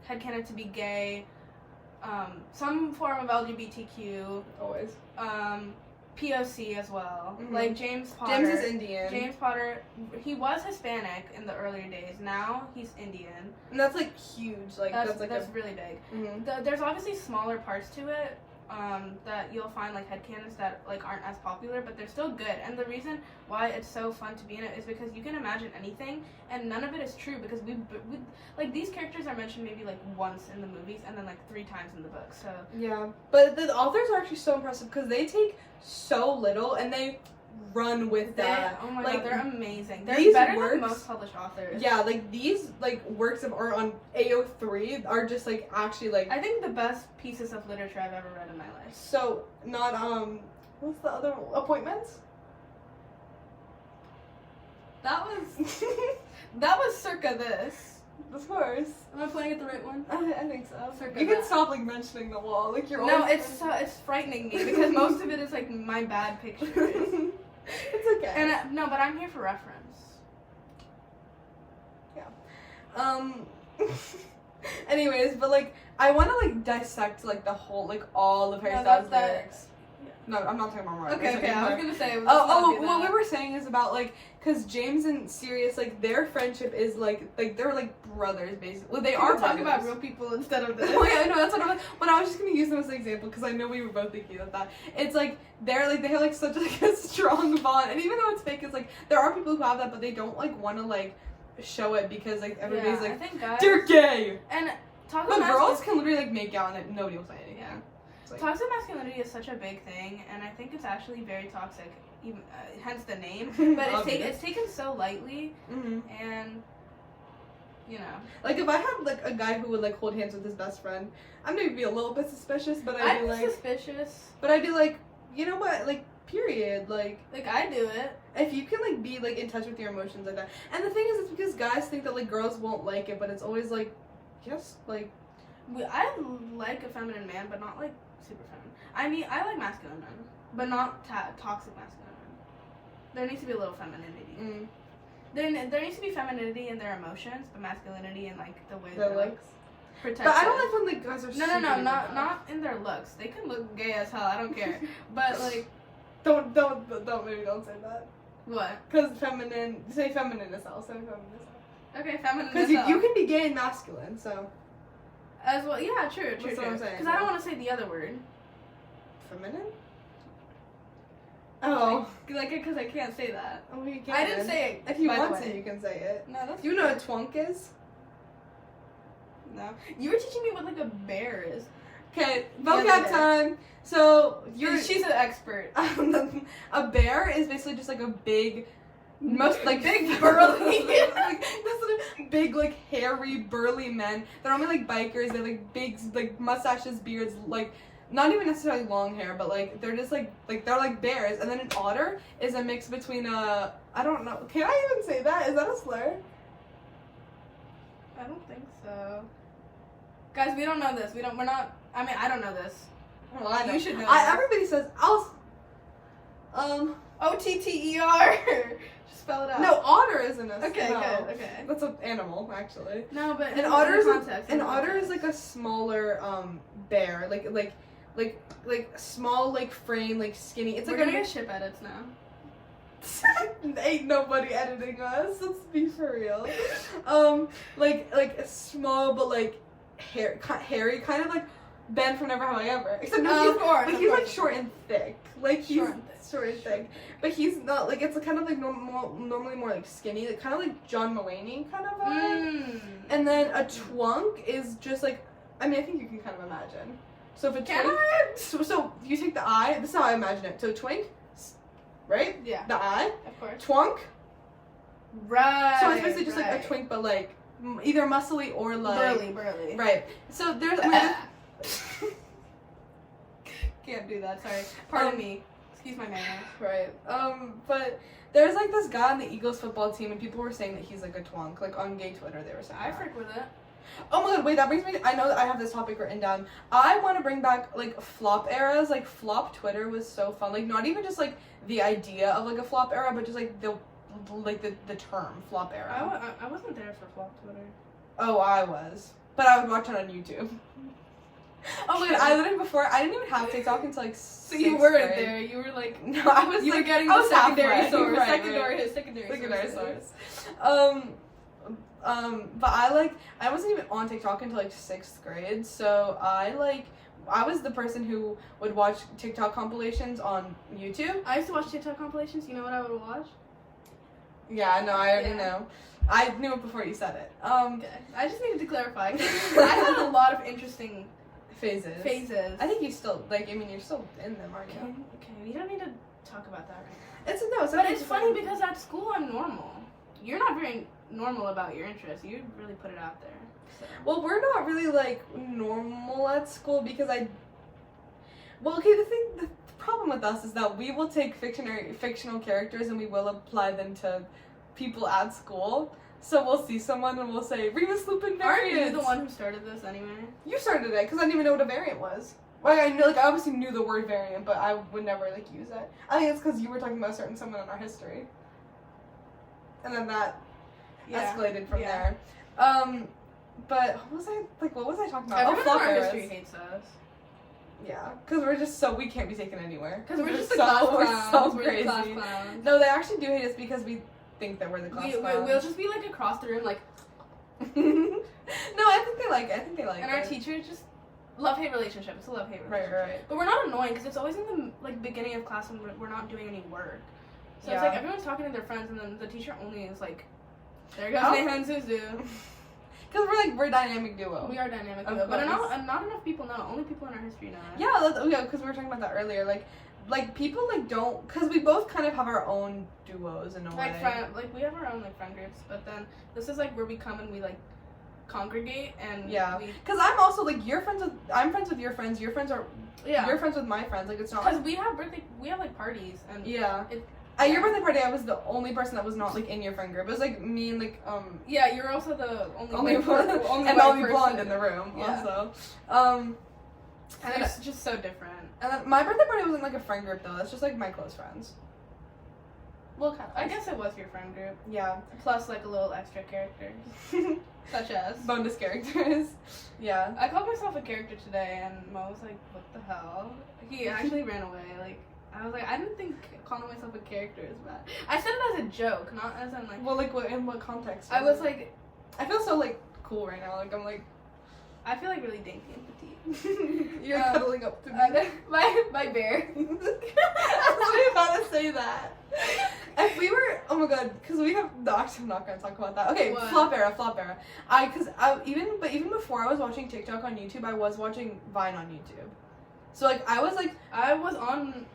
Headcanon to be gay, some form of LGBTQ. Always. POC as well. Mm-hmm. Like James Potter. James is Indian. James Potter, he was Hispanic in the earlier days. Now he's Indian. And that's like huge. Like that's really big. Mm-hmm. There's obviously smaller parts to it. That you'll find like headcanons that like aren't as popular, but they're still good. And the reason why it's so fun to be in it is because you can imagine anything, and none of it is true because we like these characters are mentioned maybe like once in the movies and then like 3 times in the book. So yeah, but the authors are actually so impressive because they take so little and they run with that. Oh my god, they're amazing. They're better than most published authors. Yeah, like these like works of art on AO3 are just like actually like I think the best pieces of literature I've ever read in my life. So not what's the other Appointments? That was circa this. Of course. Am I playing it the right one? I think so. Circa You can that. stop like mentioning the wall. Like you're No, always it's frightening me because most of it is like my bad pictures. It's okay. And no, but I'm here for reference. Yeah. Anyways, but like I want to like dissect like the whole like all of Harry Styles' lyrics. No, I'm not talking about Marauders. Okay, I was gonna say. What we were saying is about like, cause James and Sirius like their friendship is like they're like brothers basically. Well, they are talking brothers. about real people instead of this. Oh yeah, I know that's what I was. But I was just gonna use them as an example because I know we were both thinking of that. It's like they have like such like a strong bond, and even though it's fake, it's like there are people who have that, but they don't like want to like show it because like everybody's I like, think guys, they're gay. And But girls can literally like make out and nobody will say anything. Yeah. Like, toxic masculinity is such a big thing, and I think it's actually very toxic, even hence the name. But it's taken so lightly, and you know, like if I had like a guy who would like hold hands with his best friend, I'd maybe be a little bit suspicious, but I'd be like suspicious. But I'd be like, you know what, like period, like I do it. If you can like be like in touch with your emotions like that, and the thing is, it's because guys think that like girls won't like it, but it's always like, yes, like. I like a feminine man, but not like super feminine. I mean, I like masculine men, but not toxic masculine men. There needs to be a little femininity. There needs to be femininity in their emotions, but masculinity in like the way they like protect. But I don't like when the guys are no, not in their looks. They can look gay as hell. I don't care. But like, don't say that. What? Because feminine. Say feminine as hell. Say feminine as hell. Okay, feminine. Because you can be gay and masculine, so. As well, yeah, true. That's what I'm saying. Because I don't want to say the other word. Feminine? Oh. Like, because I can't say that. Oh, you can. I didn't say it. If you want to, you can say it. No, that's. Do you know what twunk is? No. You were teaching me what like a bear is. Okay, vocab time. So she's an expert. A bear is basically just like a big. Most like big burly like big like hairy burly men. They're only like bikers. They're like big like mustaches, beards, like not even necessarily long hair, but like they're just like they're like bears. And then an otter is a mix between a I don't know. Can I even say that? Is that a slur? I don't think so. Guys, we don't know this. We're not. I mean, I don't know this. Well, I know. You should know. Everybody says OTTER. Spell it out. No, otter isn't a Okay, no. good, okay. That's an animal, actually. No, but an otter is like a smaller bear, like small, like frame, like skinny. It's We're like gonna get ship edits now. Ain't nobody editing us. Let's be for real. Like small but like hairy, kind of like Ben from Never Have I Ever. Except he's like short and thick. Like he's short and thick. But he's not like it's kind of like normally more like skinny, like kind of like John Mulaney kind of vibe. And then a twunk is just like I mean I think you can kind of imagine. So if a twink, so you take the eye. This is how I imagine it. So twink, right? Yeah. The eye. Of course. Twunk. Right. So it's basically just like a twink, but like either muscly or like burly. Right. So there's. Can't do that. Sorry. Pardon me. Excuse my manners. Right. But there's like this guy on the Eagles football team, and people were saying that he's like a twunk. Like on gay Twitter, they were saying. I freak with it. Oh my god, wait, that brings me I know that I have this topic written down. I want to bring back like flop eras. Like flop Twitter was so fun. Like not even just like the idea of like a flop era, but just like the term flop era. I wasn't there for flop Twitter. Oh, I was. But I would watch it on YouTube. Oh my god, I didn't even have TikTok until like So you weren't there. You were like no, I was you like were getting the secondary source. Right. Secondary source. But I wasn't even on TikTok until like 6th grade, so I was the person who would watch TikTok compilations on YouTube. I used to watch TikTok compilations. You know what I would watch? Yeah, no, I already know. I knew it before you said it. Okay. I just needed to clarify. I had a lot of interesting phases. I think you still you're still in them, aren't you? Okay, we don't need to talk about that right now. But it's funny because at school I'm normal. You're not very normal about your interests. You really put it out there. So. Well, we're not really like normal at school because the problem with us is that we will take fictional characters and we will apply them to people at school. So we'll see someone and we'll say Remus Lupin variant. Aren't you the one who started this anyway? You started it because I didn't even know what a variant was. Like I obviously knew the word variant, but I would never use it. I think it's because you were talking about someone in our history, and then that escalated from there. But what was I talking about? Everyone in our history hates us. Yeah, because we can't be taken anywhere. Because we're just so crazy. Class clowns. No, they actually do hate us because we think that we're the class clowns. We'll just be like across the room, like. No, I think they like it. And our teachers just love-hate relationship. It's a love-hate relationship. Right. But we're not annoying because it's always in the beginning of class when we're not doing any work. So it's like everyone's talking to their friends, and then the teacher only is like There goes Neha and Zuzu. Because we're a dynamic duo. We are a dynamic duo, but not enough people know. Only people in our history know it. Yeah, because we were talking about that earlier. Like people don't, because we both kind of have our own duos in a way. We have our own like friend groups, but then this is like where we come and we like congregate and because I'm also like I'm friends with your friends. Your friends are you're friends with my friends. Like it's not because we have like parties and At your birthday party, I was the only person that was not like in your friend group. It was like me and like you're also the only blonde in the room also. And it's just so different. And then my birthday party wasn't like a friend group though. It's just like my close friends. Well, kind of. I guess it was your friend group. Yeah. Plus like a little extra characters, such as bonus characters. Yeah. I called myself a character today, and Mo was like, "What the hell?" He actually ran away. Like. I was like, I didn't think calling myself a character is bad. I said it as a joke, not as in like. Well, like in what context? I was like, I feel so like cool right now. Like I'm like. I feel like really dainty and petite. You're cuddling up to me. My bear. I was about to say that. If we were, oh my god, because we have. No, actually, I'm not gonna talk about that. Okay, what? flop era. Even before I was watching TikTok on YouTube, I was watching Vine on YouTube. So like I wasn't on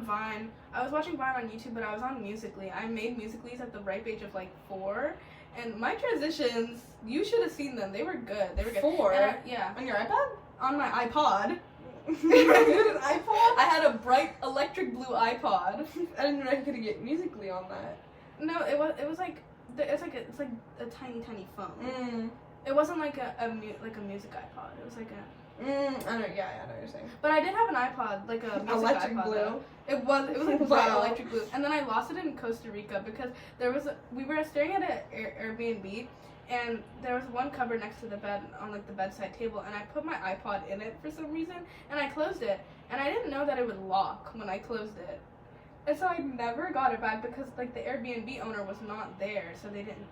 Vine. I was watching Vine on YouTube, but I was on Musical.ly. I made Musical.lys at the ripe age of like 4, and my transitions, you should have seen them. They were good. 4? Yeah. On your iPad? On my iPod. You had an iPod? I had a bright electric blue iPod. I didn't know I could get Musical.ly on that. No, it's like a tiny phone. It wasn't like a music iPod. It was like a. I know what you're saying. But I did have an iPod, like a music electric iPod, blue. Though. It was like bright electric blue, and then I lost it in Costa Rica because we were staring at an Airbnb, and there was one cupboard next to the bed on like the bedside table, and I put my iPod in it for some reason, and I closed it, and I didn't know that it would lock when I closed it, and so I never got it back because like the Airbnb owner was not there, so we didn't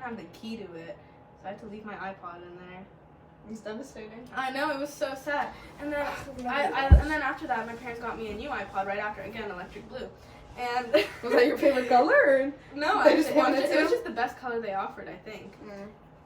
have the key to it, so I had to leave my iPod in there. It's devastating. I know, it was so sad. And then and then after that, my parents got me a new iPod right after, again, electric blue. And was that your favorite color? Or no, it was just the best color they offered, I think.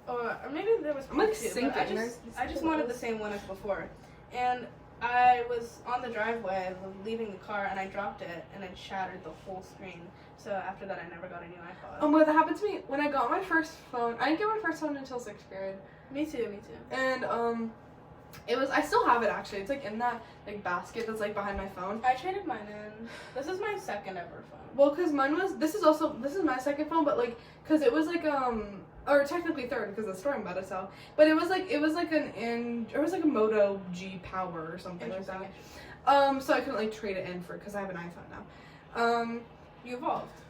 Or maybe there was pink too, but I just wanted the same one as before. And I was on the driveway leaving the car, and I dropped it, and it shattered the whole screen. So after that, I never got a new iPod. Well, that happened to me when I got my first phone. I didn't get my first phone until 6th grade. Me too. And I still have it actually. It's like in that like basket that's like behind my phone. I traded mine in. This is my second ever phone. Well, cause this is my second phone, but like, cause it was like or technically third because the story I'm about to tell. But it was like a Moto G Power or something like that. So I couldn't like trade it in cause I have an iPhone now. You evolved.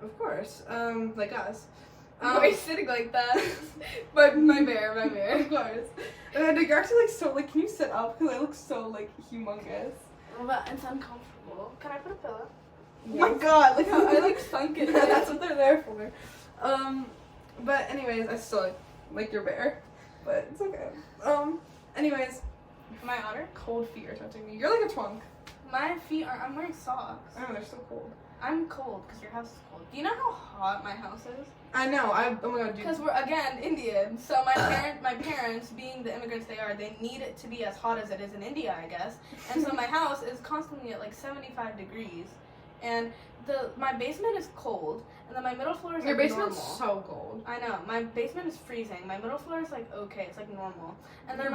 Of course. Like us. Why are you sitting like that? my bear. Of course. And you're actually like so like, can you sit up? Because I look so like humongous. But it's uncomfortable. Can I put a pillow? Oh my god, like how I like sunk it. That's what they're there for. But anyways, I still like your bear, but it's okay. Anyways, my otter. Cold feet are touching me. You're like a trunk. My feet are. I'm wearing socks. I know they're so cold. I'm cold because your house is cold. Do you know how hot my house is? I know. Oh my god, dude. Because we're again Indian, so my parents, being the immigrants they are, they need it to be as hot as it is in India, I guess. And so my house is constantly at like 75 degrees, and my basement is cold, and then my middle floor is your like basement's normal. So cold. I know. My basement is freezing. My middle floor is like okay, it's like normal, and then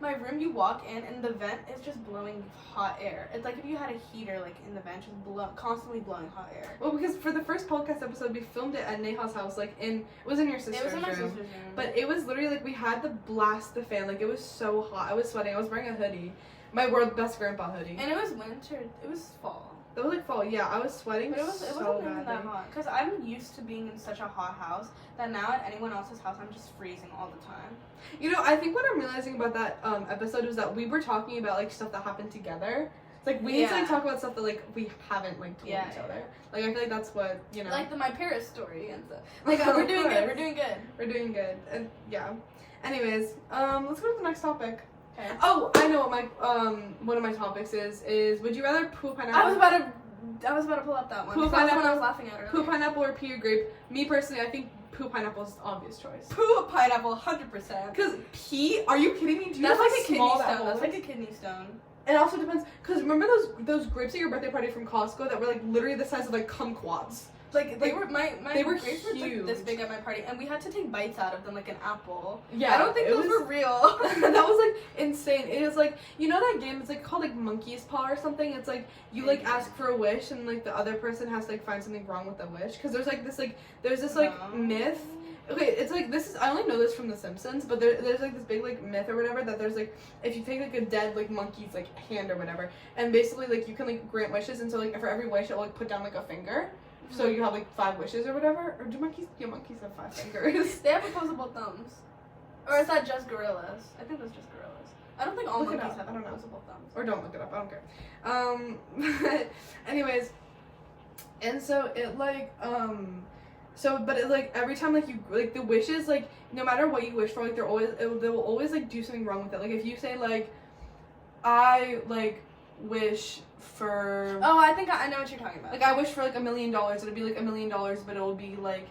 my room, you walk in and the vent is just blowing hot air. It's like if you had a heater like in the vent, just constantly blowing hot air. Well, because for the first podcast episode, we filmed it at Neha's house, like it was in your sister's room. It was in my sister's room. But it was literally like we had to blast the fan. Like it was so hot. I was sweating. I was wearing a hoodie, my world best grandpa hoodie. And it was winter. It was fall. It was like fall. Yeah, I was sweating. But it wasn't even that hot. Because I'm used to being in such a hot house that now at anyone else's house, I'm just freezing all the time. You know, I think what I'm realizing about that episode was that we were talking about like stuff that happened together. It's like we need to like talk about stuff that like we haven't like told each other. Like I feel like that's what like my Paris story and stuff. Like we're doing good. We're doing good. And yeah. Anyways, let's go to the next topic. Okay. Oh, I know what my one of my topics is would you rather poop on I was about to I was about to pull up that one. Poo That's the one pineapple. I was laughing at earlier. Poo pineapple or pea or grape. Me personally, I think poo pineapple is the obvious choice. Poo pineapple, 100%. Because pea? Are you kidding me? Do you That's know like how a kidney small stone. that That's was? like a kidney stone. It also depends. Because remember those grapes at your birthday party from Costco that were like literally the size of like kumquats? Like they were my they were grapes were huge. like this big at my party, and we had to take bites out of them like an apple. Yeah, I don't think those were real. That was like insane. It was like, you know that game? It's like called like Monkey's Paw or something. It's like you like ask for a wish and like the other person has to like find something wrong with the wish. Because there's like this myth. Okay, it's like this is I only know this from The Simpsons, but there's like this big like myth or whatever that there's like if you take like a dead like monkey's like hand or whatever, and basically like you can like grant wishes, and so like for every wish it'll like put down like a finger. So you have like 5 wishes or whatever. Or do monkeys? Yeah, monkeys have 5 fingers. They have opposable thumbs. Or is that just gorillas? I think that's just gorillas. I don't think all Look it monkeys up. have I don't know. opposable thumbs. Or don't look it up. I don't care. But anyways, and so it like but it like every time like you like the wishes like no matter what you wish for like they will always like do something wrong with it. Like if you say like I like wish for I think I know what you're talking about. like I wish for like $1 million, it'll be like $1 million, but it'll be like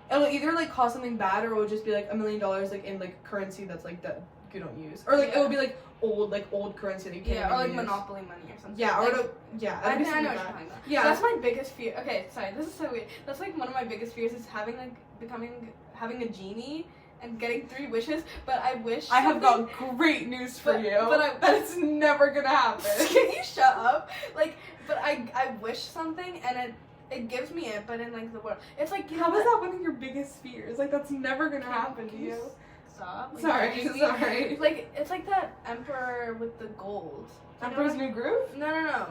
it'll either like cost something bad or it'll just be like $1 million like in like currency that's like that you don't use, or like it will be like old currency that you can't or like use. Monopoly money or something. Yeah, or like, I know what something you're like talking about. Yeah, so that's my biggest fear. Okay, sorry, this is so weird. That's like one of my biggest fears is having a genie and getting 3 wishes, but I wish I have got great news for you. But that's never gonna happen. Can you shut up? Like, but I wish something and it gives me it, but in like the world, it's like how is that one of your biggest fears? Like that's never gonna happen to you. Stop. Like, Sorry. Like it's like that emperor with the gold. Emperor's New Groove? No.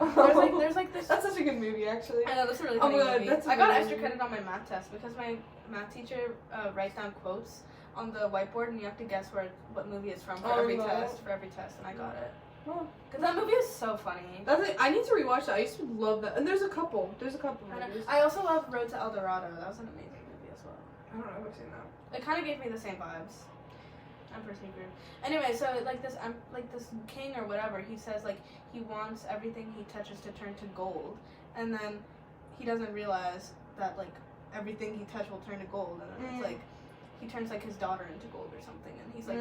There's like this. That's such a good movie, actually. I know, that's a really funny movie. That's I got extra credit on my math test because my math teacher writes down quotes on the whiteboard and you have to guess what movie it's from for every test, and I got it. Oh. Because that movie is so funny. I need to rewatch that. I used to love that. And there's a couple movies. I also love Road to El Dorado. That was an amazing movie as well. I don't know if I've seen that. It kind of gave me the same vibes. Emperor's New Groove. Anyway, so like this king or whatever, he says like he wants everything he touches to turn to gold, and then he doesn't realize that like everything he touches will turn to gold, and then it's like he turns like his daughter into gold or something, and he's like,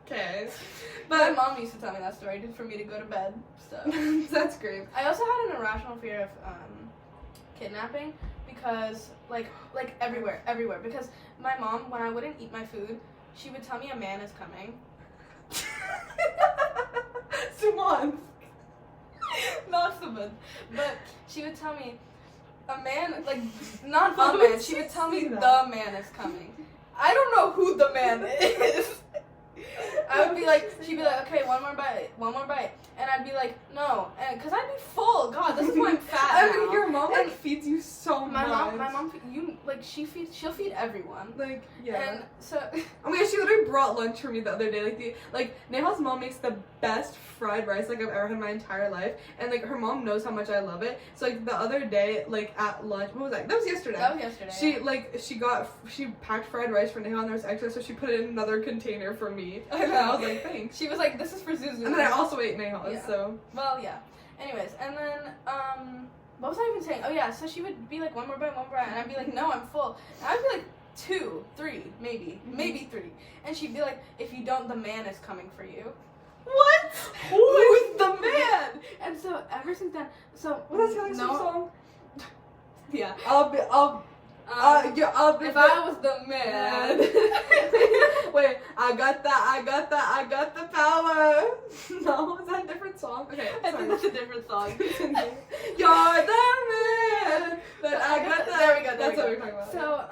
okay. But my mom used to tell me that story just for me to go to bed. So that's great. I also had an irrational fear of kidnapping because like everywhere because my mom, when I wouldn't eat my food, she would tell me a man is coming. Simon. Not Simon, but she would tell me a man, like not a man. She would tell me the man is coming. I don't know who the man is. I would be like, she'd be like, okay, one more bite, and I'd be like, no, and because I'd be full. God, this is why I'm fat I now. mean, your mom like feeds you so much. My mom, she'll feed everyone. Like, yeah. And so, oh my gosh, she literally brought lunch for me the other day. Like Neha's mom makes the best fried rice like I've ever had in my entire life, and like her mom knows how much I love it. So like the other day, like at lunch, what was that? That was yesterday. She packed fried rice for Neha, and there was extra, so she put it in another container for me. And I was like, thanks. She was like, this is for Zuzu. And then I also ate Neha's, yeah. so. Well, yeah. Anyways, and then, what was I even saying? Oh, yeah, so she would be like, one more bite, and I'd be like, no, I'm full. And I'd be like, 2, 3, maybe 3. And she'd be like, if you don't, the man is coming for you. What? Who's the man? And so, ever since then, What is that song? Yeah. I'll be. If I was the man. Wait, I got the power. No, is that a different song? Okay, I think that's a different song. You're the man, but I got the. There we go. That's what we're talking about. So,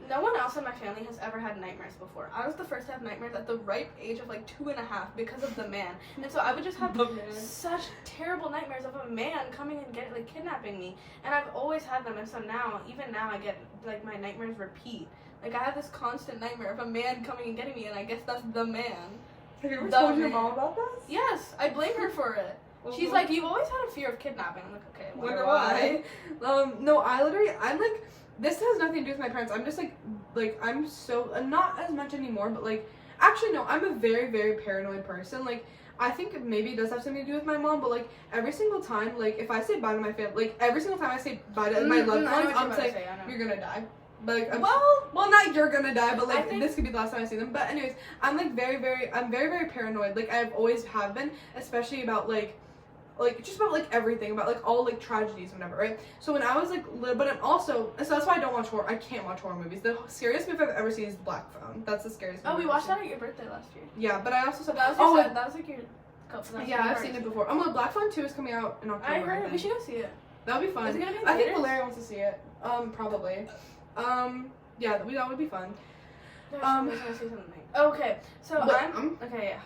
no one else in my family has ever had nightmares before. I was the first to have nightmares at the ripe age of like 2.5 because of the man. And so I would just have such terrible nightmares of a man coming and kidnapping me. And I've always had them, and so even now I get like my nightmares repeat. Like I have this constant nightmare of a man coming and getting me, and I guess that's the man. Have you ever told your mom about this? Yes, I blame her for it. She's like, you've always had a fear of kidnapping. I'm like, okay, wonder why. No, I'm like, this has nothing to do with my parents. I'm just like I'm so, not as much anymore, but like, actually no, I'm a very, very paranoid person. Like, I think maybe it does have something to do with my mom, but like every single time, like if I say bye to my family, like every single time I say bye to my loved ones, I'm saying you're gonna die. Like well, not you're gonna die, but like this could be the last time I see them. But anyways, I'm very, very paranoid. Like I've always have been, especially about like just about like everything, about like all like tragedies, whatever, right? So when I was like little, but I'm also, so that's why I don't watch horror. I can't watch horror movies. The scariest movie I've ever seen is The Black Phone. That's the scariest movie. Oh, we watched that at your birthday last year. Yeah, but I also saw that was like your yeah, I've seen it before. The Black Phone 2 is coming out in October. I heard we should go see it. That would be fun. Is it gonna be in I think Valeria wants to see it. Probably. Yeah, that would be fun. No, I was gonna say something. Okay, so okay, yeah.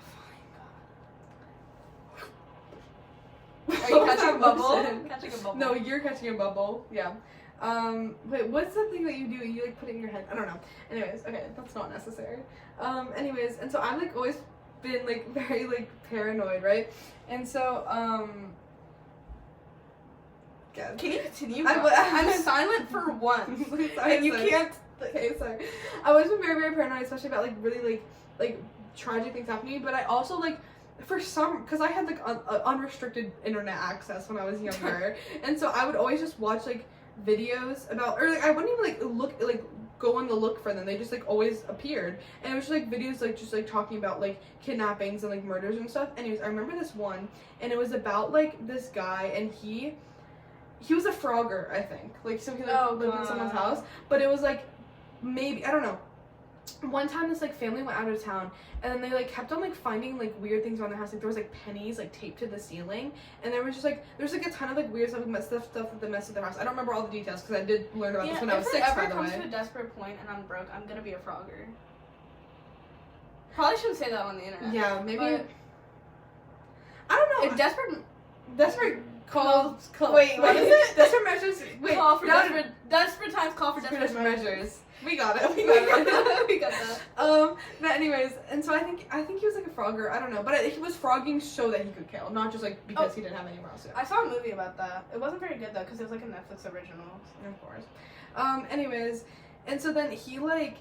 Are you catching a bubble? Catching a bubble. No, you're catching a bubble. Yeah. Wait, what's the thing that you do? You like put it in your head? I don't know. Anyways, okay, that's not necessary. Anyways, and so I've like always been like very like paranoid, right? And so Can you continue? I'm silent for once. And you can't. Okay, sorry. I've always been very, very paranoid, especially about like really like tragic things happening to me. But I also like, because I had like unrestricted internet access when I was younger, and so I would always just watch like videos about, or like I wouldn't even like go on the look for them. They just like always appeared, and it was just like videos like just like talking about like kidnappings and like murders and stuff. Anyways, I remember this one, and it was about like this guy, and he was a frogger, I think. Like so he like lived in someone's house, but it was like maybe, I don't know. One time this like family went out of town, and then they like kept on like finding like weird things around their house. Like there was like pennies like taped to the ceiling, and there was just like there's like a ton of like weird stuff that messed with their house. I don't remember all the details because I did learn about this when I was 6. If it ever comes to a desperate point and I'm broke, I'm gonna be a frogger. Probably shouldn't say that on the internet. Yeah, maybe. I don't know. If desperate Wait, what is it? Desperate measures. Wait, call for desperate times. Call for desperate measures. We got it. We got that. But anyways, and so I think he was like a frogger. I don't know, but he was frogging so that he could kill, not just like because he didn't have anywhere else to go. I saw a movie about that. It wasn't very good though, because it was like a Netflix original. Of course. Anyways, and so then he like.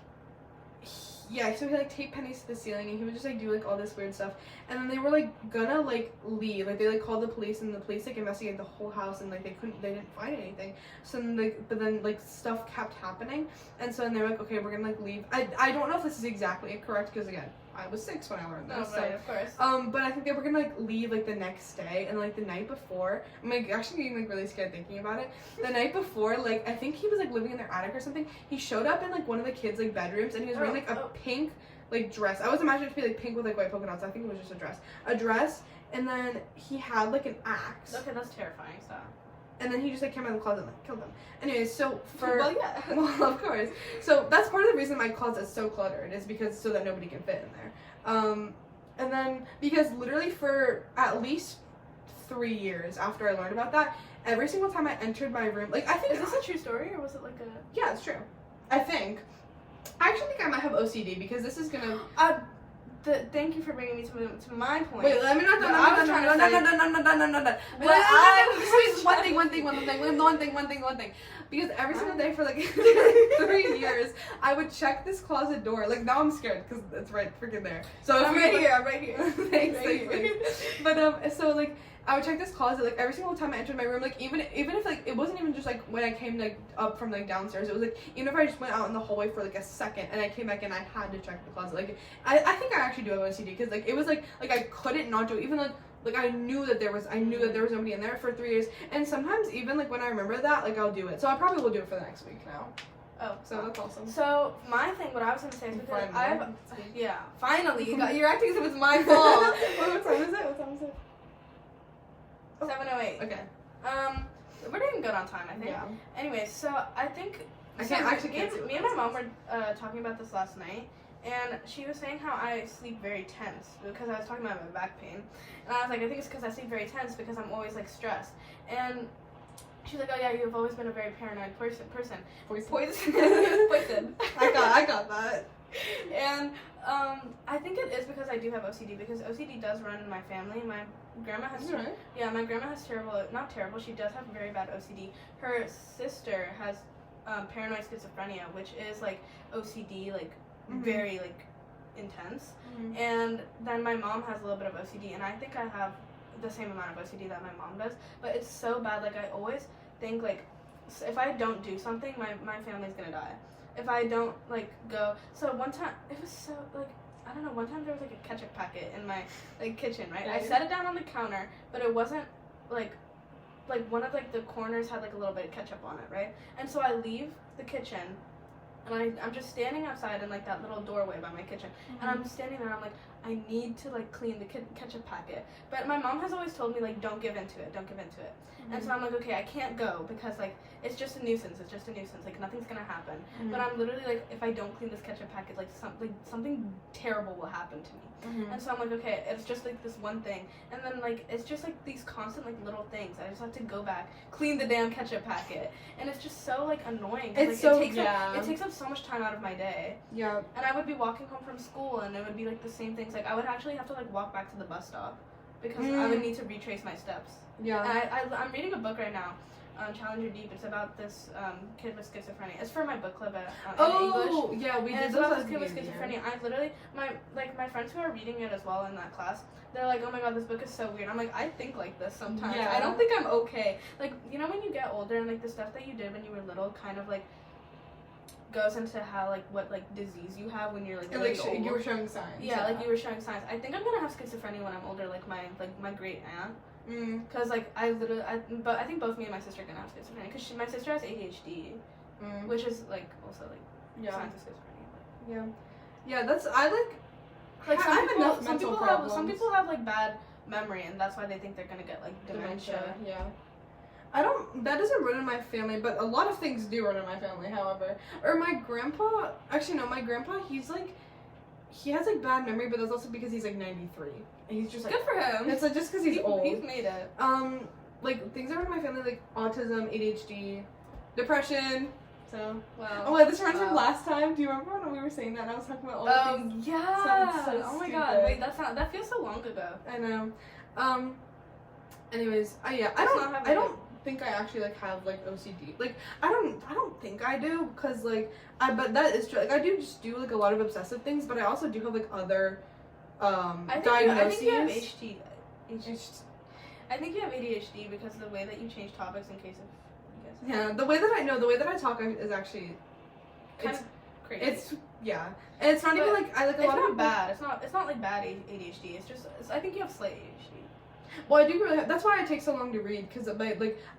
So he like taped pennies to the ceiling, and he would just like do like all this weird stuff, and then they were like gonna like leave, like they like called the police, and the police like investigated the whole house, and like they didn't find anything. So then but then like stuff kept happening, and so then they were like, okay, we're gonna like leave. I don't know if this is exactly correct, because again, I was 6 when I learned this. Oh, right, of course. But I think they were gonna like leave like the next day, and like the night before, I'm like actually getting like really scared thinking about it. The night before, like I think he was like living in their attic or something. He showed up in like one of the kids' like bedrooms, and he was wearing like a pink like dress. I was imagining it to be like pink with like white polka dots. I think it was just a dress, and then he had like an axe. Okay, that's terrifying stuff. And then he just like came out of the closet and like killed them. Anyways, so well, yeah. Well, of course. So that's part of the reason my closet's so cluttered, is because so that nobody can fit in there. And then because literally for at least 3 years after I learned about that, every single time I entered my room, like I think is this a true story or was it like a? Yeah, it's true. I think. I actually think I might have OCD because this is gonna. Thank you for bringing me to my point. Wait, let me not. No. One thing. Because every single day for like 3 years, I would check this closet door. Like now I'm scared because it's right freaking there. So I'm right here. Thanks. But so like I would check this closet like every single time I entered my room. Like even if like it wasn't even just like when I came like up from like downstairs. It was like even if I just went out in the hallway for like a second and I came back and I had to check the closet. Like I think I actually do have OCD because like it was like I couldn't not do it. Even like I knew that there was nobody in there for 3 years, and sometimes even like when I remember that, like I'll do it. So I probably will do it for the next week now. Oh, so that's awesome. So my thing, what I was gonna say is because finally you're acting as if it's my fault. What time is it? 7:08. Okay. We're doing good on time, I think. Yeah. Anyway, so I think me and my mom were talking about this last night. And she was saying how I sleep very tense because I was talking about my back pain. And I was like, I think it's because I sleep very tense because I'm always like stressed. And she's like, oh yeah, you've always been a very paranoid person. Poison. I got that. And I think it is because I do have OCD, because OCD does run in my family. My grandma has my grandma has she does have very bad OCD. Her sister has paranoid schizophrenia, which is like OCD, like very like intense. And then my mom has a little bit of OCD, and I think I have the same amount of OCD that my mom does, but it's so bad. Like, I always think, like, if I don't do something, my family's gonna die. If I don't, like, go. So one time, it was so, like, I don't know, one time there was, like, a ketchup packet in my, like, kitchen, right? I set it down on the counter, but it wasn't, like, one of, like, the corners had, like, a little bit of ketchup on it, right? And so I leave the kitchen, and I'm just standing outside in, like, that little doorway by my kitchen, and I'm standing there, and I'm like, I need to, like, clean the ketchup packet. But my mom has always told me, like, don't give into it. And so I'm like, okay, I can't go because, like, it's just a nuisance. Like, nothing's gonna happen. But I'm literally, like, if I don't clean this ketchup packet, like, something terrible will happen to me. And so I'm like, okay, it's just, like, this one thing. And then, like, it's just, like, these constant, like, little things. I just have to go back, clean the damn ketchup packet. And it's just so, like, annoying. It's like, so, it takes up so much time out of my day. Yeah. And I would be walking home from school, and it would be, like, the same things. Like, I would actually have to, like, walk back to the bus stop because I would need to retrace my steps. Yeah. And I'm reading a book right now, Challenger Deep. It's about this kid with schizophrenia. It's for my book club at English. Oh, yeah, we did. It's about this kid with schizophrenia. I literally, my friends who are reading it as well in that class, they're like, oh my god, this book is so weird. I'm like, I think like this sometimes. Yeah. I don't think I'm okay. Like, you know, when you get older and, like, the stuff that you did when you were little kind of, like, goes into how, like, what, like, disease you have when you're, like, really old. You were showing signs. Yeah, like, you were showing signs. I think I'm gonna have schizophrenia when I'm older, like my great aunt. Because, like, but I think both me and my sister are gonna have schizophrenia. Because my sister has ADHD, which is, like, also, like, signs of schizophrenia. Yeah, that's, like, some people have, like, bad memory, and that's why they think they're gonna get, like, dementia. Yeah. That doesn't run in my family, but a lot of things do run in my family, however. Or my grandpa, my grandpa, he has, like, bad memory, but that's also because he's, like, 93. And he's just, like... Good for him! It's, like, just because he's old. He's made it. Like, things that run in my family, like, autism, ADHD, depression, so... Wow. Oh, wait, this reminds me of last time. Do you remember when we were saying that and I was talking about all the things? Yeah! So oh my stupid. god, wait, that feels so long ago. I know. Anyways, I don't think I actually, like, have, like, OCD. Like, I don't think I do, because, like, but that is true. Like, I do just do, like, a lot of obsessive things, but I also do have, like, other diagnoses. I think you have I think you have ADHD because of the way that you change topics in case of... Yeah, the way that I talk is actually... kind of crazy. It's, yeah. And it's not even, like, a lot of... It's not bad. It's not, like, bad ADHD. It's just... I think you have slight ADHD. Well, I do really. That's why it takes so long to read, because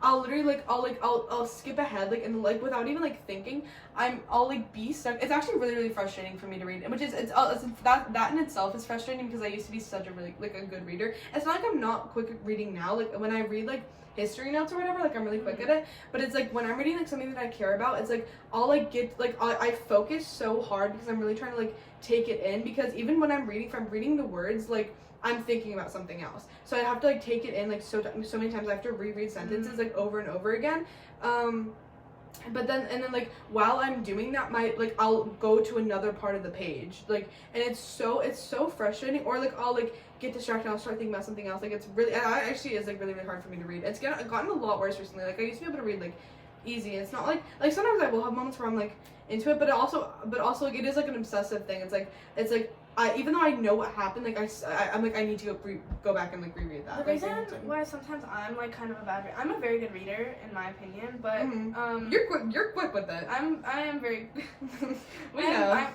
I'll literally I'll skip ahead, like, and, like, without even, like, thinking, I'll like be stuck. It's actually really frustrating for me to read, which is that in itself is frustrating because I used to be such a really, like, a good reader. It's not like I'm not quick at reading now. Like, when I read, like, history notes or whatever, like, I'm really quick at it. But it's like when I'm reading, like, something that I care about, it's like I'll, like, get, like, I focus so hard because I'm really trying to, like, take it in, because even when I'm reading the words, like, I'm thinking about something else. So I have to, like, take it in, like, so many times. I have to reread sentences, like, over and over again. But then, like, while I'm doing that, I'll go to another part of the page. Like, and it's so frustrating. Or, like, I'll, like, get distracted and I'll start thinking about something else. Like, it's really, it actually is, like, really hard for me to read. It's gotten a lot worse recently. Like, I used to be able to read, like, easy. It's not like sometimes I will have moments where I'm, like, into it, but also, like, it is, like, an obsessive thing. It's like, even though I know what happened, like, I'm like, I need to go back and, like, reread that. The reason why sometimes I'm, like, kind of a bad reader, I'm a very good reader in my opinion, but you're quick with it. I am very. We know.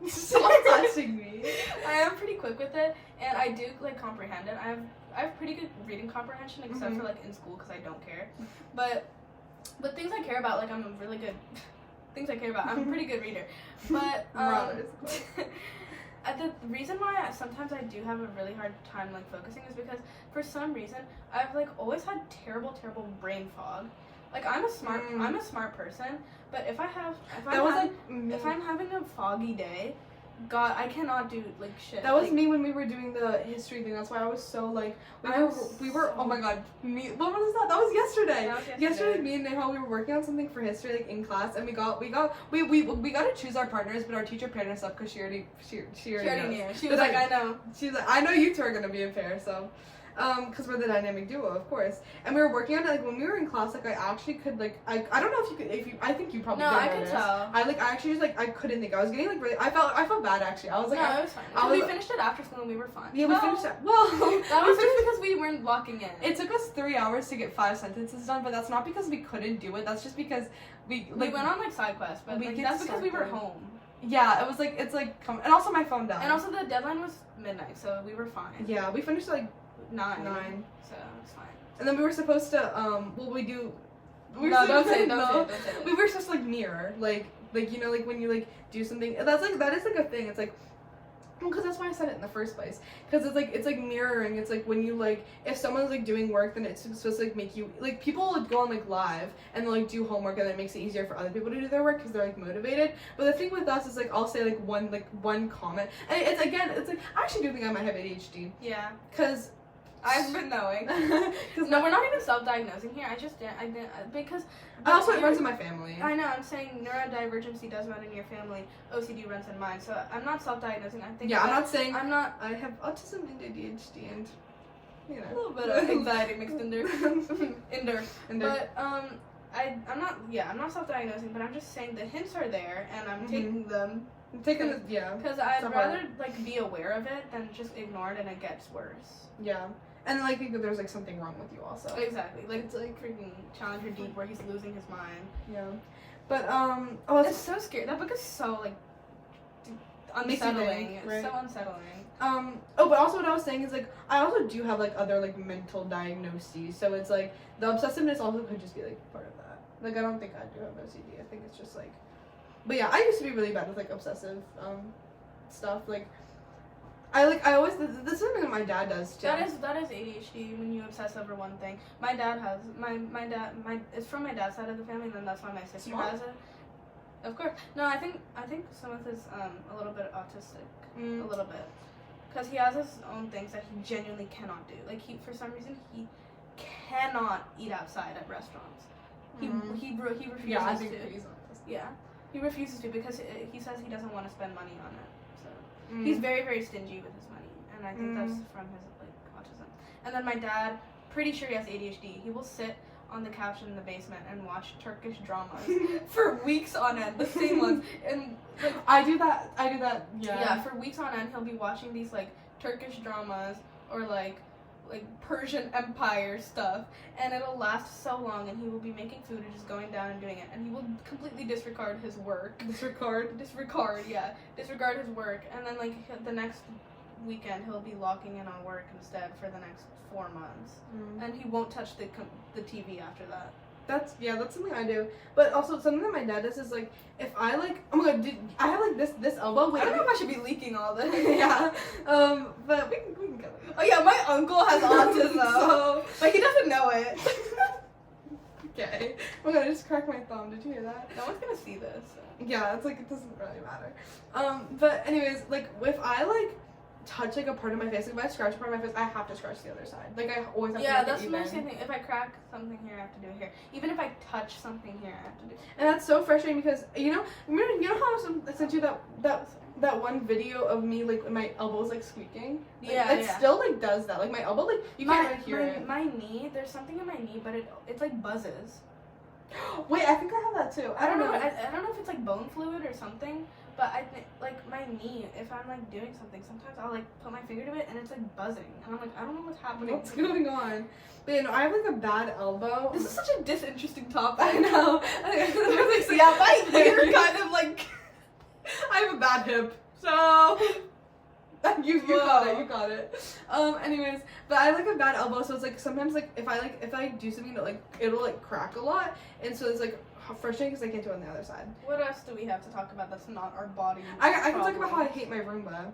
Stop touching me. I am pretty quick with it, and I do, like, comprehend it. I have pretty good reading comprehension, except for, like, in school, because I don't care. But things I care about, like, I'm a really good. Things I care about, I'm a pretty good reader. But the reason why sometimes I do have a really hard time, like, focusing is because for some reason I've, like, always had terrible brain fog. Like, I'm a smart person, but if I'm having a foggy day, God, I cannot do, like, shit. That was, like, me when we were doing the history thing. That's why I was so, like, we were oh my god, what was that? That was yesterday. Yesterday, me and Neha, we were working on something for history, like, in class, and we got to choose our partners, but our teacher paired us up because she already knew. She was like, I know. She's like, I know you two are gonna be a pair, so. because we're the dynamic duo, of course. And we were working on it, like, when we were in class, like, I actually could, like, I don't know if you I think you probably no, did I could tell. I actually just, like, I couldn't think. I was getting, like, really, I felt bad, actually. I was like, no, it was fine. We finished it after school and we were fine. Yeah, we finished it. Well, that was just because we weren't blocking in. It took us 3 hours to get 5 sentences done, but that's not because we couldn't do it. That's just because we went on, like, side quests, but like, that's because we were home. Yeah, it was, like, it's, like, and also my phone died. And also the deadline was midnight, so we were fine. Yeah, we finished, like, 9. So it's fine. And then we were supposed to, don't say it. We were supposed to, like, mirror, like, you know, like, when you, like, do something, that is, like, a thing. It's, like, well, because that's why I said it in the first place. Because it's like mirroring. It's, like, when you, like, if someone's, like, doing work, then it's supposed to, like, make you, like, people would go on, like, live, and they'll, like, do homework, and it makes it easier for other people to do their work, because they're, like, motivated. But the thing with us is, like, I'll say, like, one comment. And it's, again, it's, like, I actually do think I might have ADHD. Yeah. Because I've been knowing. No, we're not even self-diagnosing here. I didn't, because... Also, it runs in my family. I know, I'm saying neurodivergency does run in your family, OCD runs in mine, so I'm not self-diagnosing. I think I'm not saying... I have autism and ADHD and, you know... A little bit of anxiety mixed in there. But, I'm not self-diagnosing, but I'm just saying the hints are there, and I'm taking them. Because I'd rather, like, be aware of it than just ignore it and it gets worse. Yeah. And, like, think that there's, like, something wrong with you also. Exactly. Like, it's, like, freaking Challenger Deep where he's losing his mind. Yeah. But, it's so scary. That book is so, like, unsettling. It's so unsettling. But also what I was saying is, like, I also do have, like, other, like, mental diagnoses. So it's, like, the obsessiveness also could just be, like, part of that. Like, I don't think I do have OCD. I think it's just, like... But, yeah, I used to be really bad with, like, obsessive, stuff. Like, this is something that my dad does too. That is ADHD when you obsess over one thing. My dad has it's from my dad's side of the family, and then that's why my sister has it. Of course. No, I think Smith is a little bit autistic, a little bit, because he has his own things that he genuinely cannot do. Like for some reason he cannot eat outside at restaurants. He refuses yeah, I think to. he's autistic. Yeah, he refuses to because he says he doesn't want to spend money on it. He's very, very stingy with his money, and I think that's from his, like, autism. And then my dad, pretty sure he has ADHD. He will sit on the couch in the basement and watch Turkish dramas for weeks on end, the same ones. And like, I do that. Yeah. Yeah, for weeks on end, he'll be watching these, like, Turkish dramas or like Persian Empire stuff, and it'll last so long, and he will be making food and just going down and doing it, and he will completely disregard his work. Disregard his work, and then, like, the next weekend he'll be locking in on work instead for the next 4 months, and he won't touch the TV after that. That's something I do. But also something that my dad does is, like, if I, like, oh my god, I have, like, this elbow. Wait, I don't know if I should be leaking all this. Yeah. But we can go. Oh yeah, my uncle has autism. So, but he doesn't know it. Okay. Oh my god, I just cracked my thumb. Did you hear that? No one's gonna see this. Yeah, it's like, it doesn't really matter. But anyways, like, if I, like, touch, like, a part of my face, like, if I scratch a part of my face, I have to scratch the other side. Like, I always have to make it even. Yeah, that's the same thing. If I crack something here, I have to do it here. Even if I touch something here, I have to do it. And that's so frustrating because, you know how I sent you that one video of me, like, my elbows, like, squeaking? Like, it still, like, does that. Like, my elbow, like, you can't really hear it. My knee, there's something in my knee, but it's like, buzzes. Wait, I think I have that, too. I don't know. I don't know if it's, like, bone fluid or something. But I think, like, my knee, if I'm, like, doing something, sometimes I'll, like, put my finger to it, and it's, like, buzzing. And I'm like, I don't know what's happening. What's going on? But, you know, I have, like, a bad elbow. This is such a disinteresting topic. I know. Yeah, my hair kind of, like... I have a bad hip. So... You got it. Anyways, but I have, like, a bad elbow, so it's, like, sometimes, like, if I do something that, like, it'll, like, crack a lot, and so it's, like, frustrating because I can't do it on the other side. What else do we have to talk about that's not our body? I can talk about how I hate my Roomba.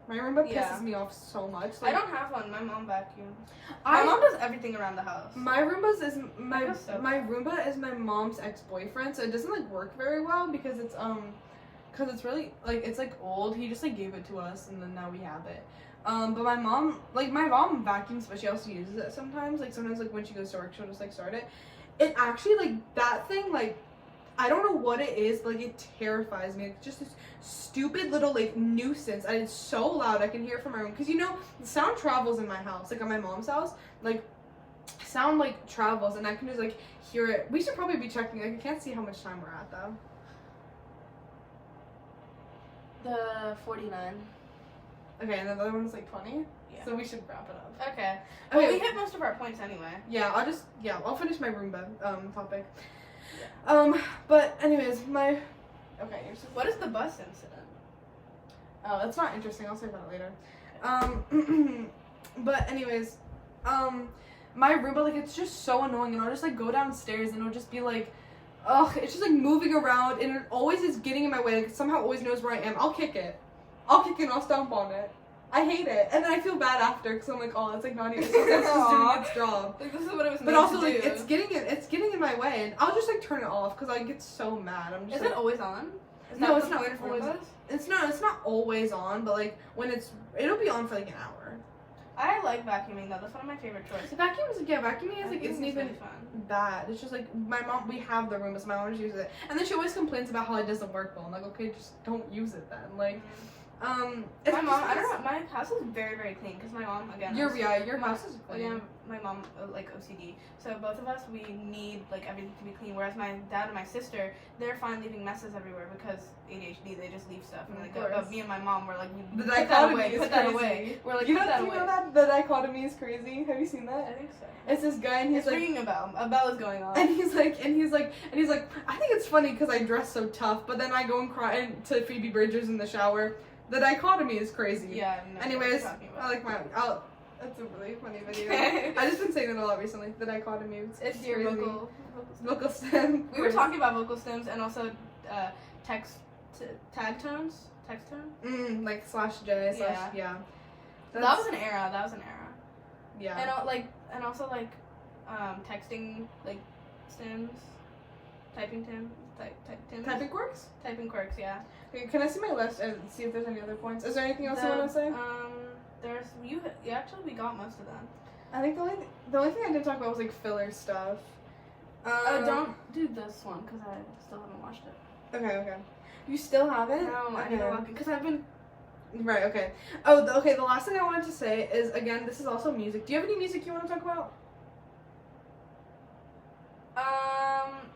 My Roomba pisses me off so much. Like, I don't have one. My mom vacuums. My mom does everything around the house. My Roomba is my mom's ex-boyfriend, so it doesn't, like, work very well because it's really, like, it's, like, old. He just, like, gave it to us, and then now we have it. But my mom vacuums, but she also uses it sometimes. Like, sometimes, like, when she goes to work, she'll just, like, start it. It actually, like, that thing, like, I don't know what it is, but like it terrifies me. It's just this stupid little like nuisance, and it's so loud I can hear it from my room. Because you know, the sound travels in my house, like at my mom's house, like sound like travels, and I can just like hear it. We should probably be checking. Like I can't see how much time we're at though. The 49. Okay, and the other one's like 20. Yeah. So we should wrap it up. Okay. Okay. Well, we hit most of our points anyway. Yeah, I'll finish my Roomba topic. Yeah. But anyways, okay. What is the bus incident? Oh, that's not interesting. I'll say about it later. But anyways, my Roomba, like, it's just so annoying, and I'll just like go downstairs and it'll just be like, ugh, it's just like moving around, and it always is getting in my way. Like, it somehow always knows where I am. I'll kick it and I'll stomp on it. I hate it, and then I feel bad after because I'm like, oh, it's like not even. It's just doing its job. Like, this is what it was. But also, like, it's getting in my way, and I'll just like turn it off because I get so mad. I'm just. Is it always on? No, it's not always. It's not always on, but like when it'll be on for like an hour. I like vacuuming though. That's one of my favorite chores. Vacuuming is like isn't even really fun. bad. It's just like my mom. We have the Roombas. My mom just uses it, and then she always complains about how it doesn't work well. I'm like, okay, just don't use it then. Like. My mom, I don't know, my house is very, very clean because my mom, again, your house is clean. Yeah, my mom, like, OCD. So both of us, we need, like, everything to be clean. Whereas my dad and my sister, they're fine leaving messes everywhere because ADHD, they just leave stuff. And like, but me and my mom, we're like, the dichotomy put that away. We're like, you put know, that do you away. know that the dichotomy is crazy? Have you seen that? I think so. It's this guy, and he's it's like, ringing a bell. A bell is going on. And he's like, I think it's funny because I dress so tough, but then I go and cry to Phoebe Bridgers in the shower. The dichotomy is crazy. Yeah. No, anyways, I like that's a really funny video. I've just been saying it a lot recently. The dichotomy. It's your vocal stem. We were talking about vocal stems and also tag tones. Text tone. Like /J. Yeah. That was an era. Yeah. And also texting like stems, typing stems. Typing quirks? Typing quirks, yeah. Okay, can I see my list and see if there's any other points? Is there anything else you want to say? We got most of them. I think the only thing I didn't talk about was like filler stuff. Don't do this one because I still haven't watched it. Okay. You still haven't? No, I need to watch it because I've been. Right. Okay. Oh, the last thing I wanted to say is, again, this is also music. Do you have any music you want to talk about?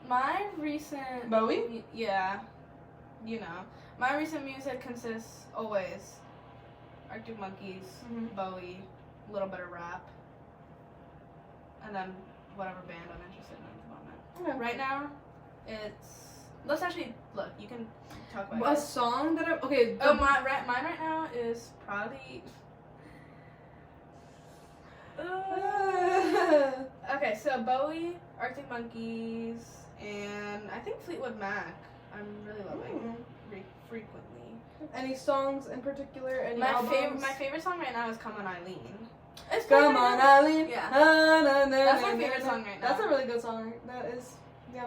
My recent Bowie? Yeah, you know, my recent music consists always Arctic Monkeys, Bowie, a little bit of rap, and then whatever band I'm interested in at the moment. Okay. Right now, let's actually look. You can talk about a song that mine right now is probably. Okay, so Bowie, Arctic Monkeys, and I think Fleetwood Mac. I'm really loving frequently. Any songs in particular? Any my albums? My favorite song right now is "Come On Eileen." It's Come On Eileen. Yeah. That's my favorite song right now. That's a really good song. That is, yeah.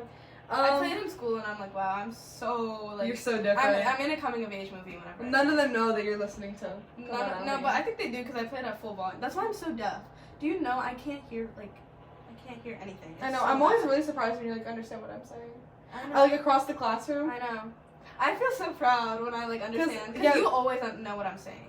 I played in school and I'm like, wow, I'm so like. You're so different. I'm in a coming of age movie whenever. None of them know that you're listening to. No, but I think they do because I played at full volume. That's why I'm so deaf. Do you know I can't hear anything? I know. I'm always really surprised when you like understand what I'm saying. I know. Like across the classroom. I know. I feel so proud when I like understand because you always know what I'm saying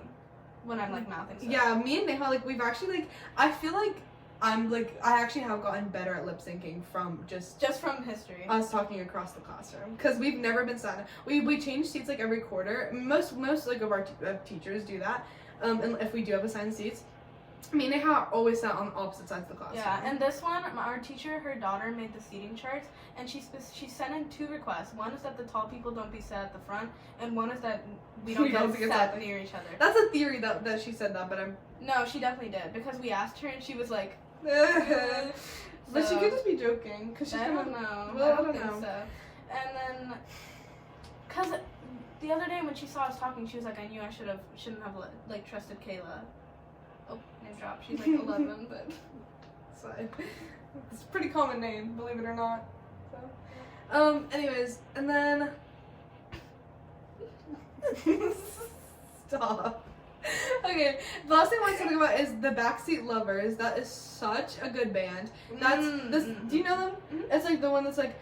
when I'm like mouthing stuff. Yeah, me and Neha we've actually I feel like I actually have gotten better at lip syncing from just from history. Us talking across the classroom because we've never been sat. We change seats like every quarter. Most like of our teachers do that. And if we do have assigned seats. Me and Neha always sat on opposite sides of the classroom. Yeah, and this one, our teacher, her daughter made the seating charts, and she sent in 2 requests. One is that the tall people don't be sat at the front, and one is that we don't get sat near each other. That's a theory that she said that, but I'm... No, she definitely did, because we asked her, and she was like... But she could just be joking, because she's I don't know. Well, I don't think so. And then... Because the other day when she saw us talking, she was like, I knew I shouldn't have, like, trusted Kayla. Oh, name drop. She's like 11, but it's a pretty common name, believe it or not. So, anyways, and then stop. Okay, the last thing I want to talk about is the Backseat Lovers. That is such a good band. That's this. Do you know them? Mm-hmm. It's like the one that's like,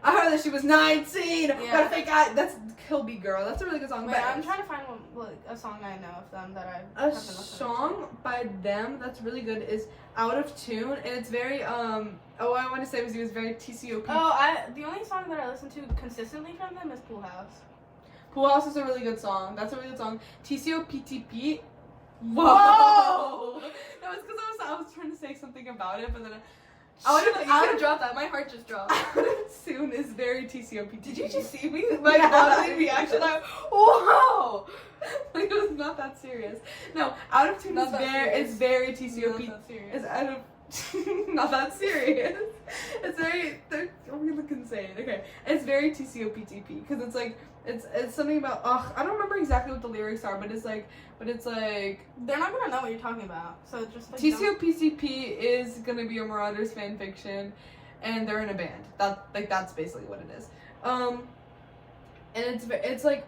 I heard that she was 19. Yeah. Got a fake eye. That's Kill Me Girl. That's a really good song. Wait, I'm trying to find a song I know of them that I. A song by them that's really good is Out of Tune, and it's very I want to say it was very TCOP. Oh, the only song that I listen to consistently from them is Pool House. Pool House is a really good song. That's a really good song. TCOPTP. Whoa! That was because I was trying to say something about it, but then I would have dropped that. My heart just dropped. Soon is very TCOPTP. Did you just see me? My bodily reaction. Like, whoa! Like, it was not that serious. No, Out of Tune is very TCOP. Not that serious. It's out of not that serious. It's very we look insane. Okay, it's very TCOPTP because it's like it's something about I don't remember exactly what the lyrics are, but it's like they're not gonna know what you're talking about. So just like TCOPTP is gonna be a Marauders fan fiction, and they're in a band. That's basically what it is. And it's like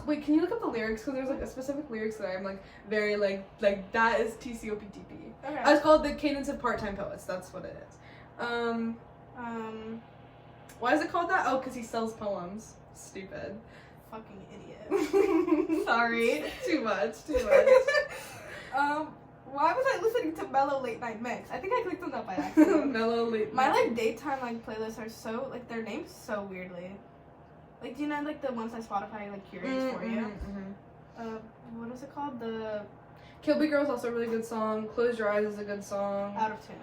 wait, can you look up the lyrics because there's like a specific lyrics that I'm like very like that is TCOPTP. Okay. It's called The Cadence of Part-Time Poets. That's what it is. Why is it called that? Oh, because he sells poems. Stupid. Fucking idiot. Sorry. Too much. Why was I listening to Mellow Late Night Mix? I think I clicked on that by accident. Mellow Late My Night. like daytime like playlists are so like their names so weirdly. Like do you know like the ones that Spotify like curates for you? What is it called? The Kill Me Girl is also a really good song. Close Your Eyes is a good song. Out of Tune.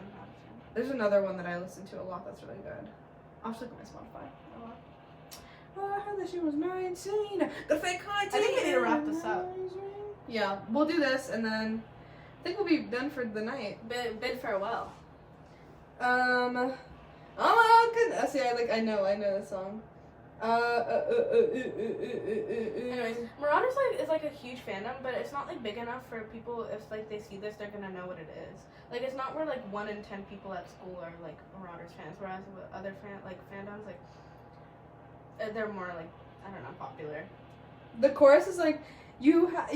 There's another one that I listen to a lot that's really good. I'll just look at my Spotify. Oh, I heard that she was 19. The fake 19. I think we need to wrap this up. Yeah, we'll do this and then I think we'll be done for the night. Bid farewell. Oh goodness. See, I know this song. Anyways, Marauders is like a huge fandom, but it's not like big enough for people. If like they see this, they're gonna know what it is. Like it's not where like 1 in 10 people at school are like Marauders fans, whereas with other fandoms like they're more like I don't know popular. The chorus is like you have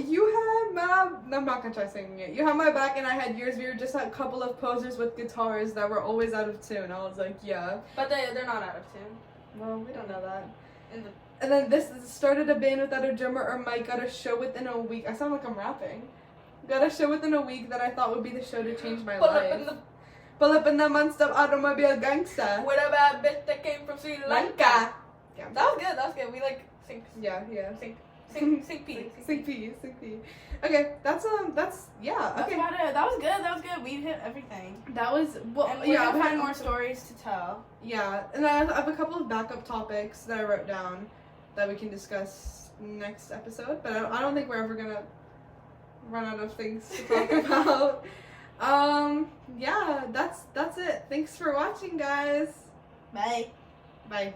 my. I'm not gonna try singing it. You have my back, and I had yours. We were just a couple of posers with guitars that were always out of tune. I was like, yeah, but they're not out of tune. Well, we don't know that. And then this started a band without a drummer or mic. Got a show within a week. I sound like I'm rapping. Got a show within a week that I thought would be the show to change my life. Pull up in the monster automobile gangster. With a bad bitch that came from Sri Lanka. Yeah. That was good. We like sync. Yeah. Sync P. Okay, that's yeah. That's Okay. about it. That was good. We hit everything. That was and we're gonna find more stories to tell. Yeah, and I have a couple of backup topics that I wrote down that we can discuss next episode. But I don't think we're ever gonna run out of things to talk about. Yeah, that's it. Thanks for watching, guys. Bye. Bye.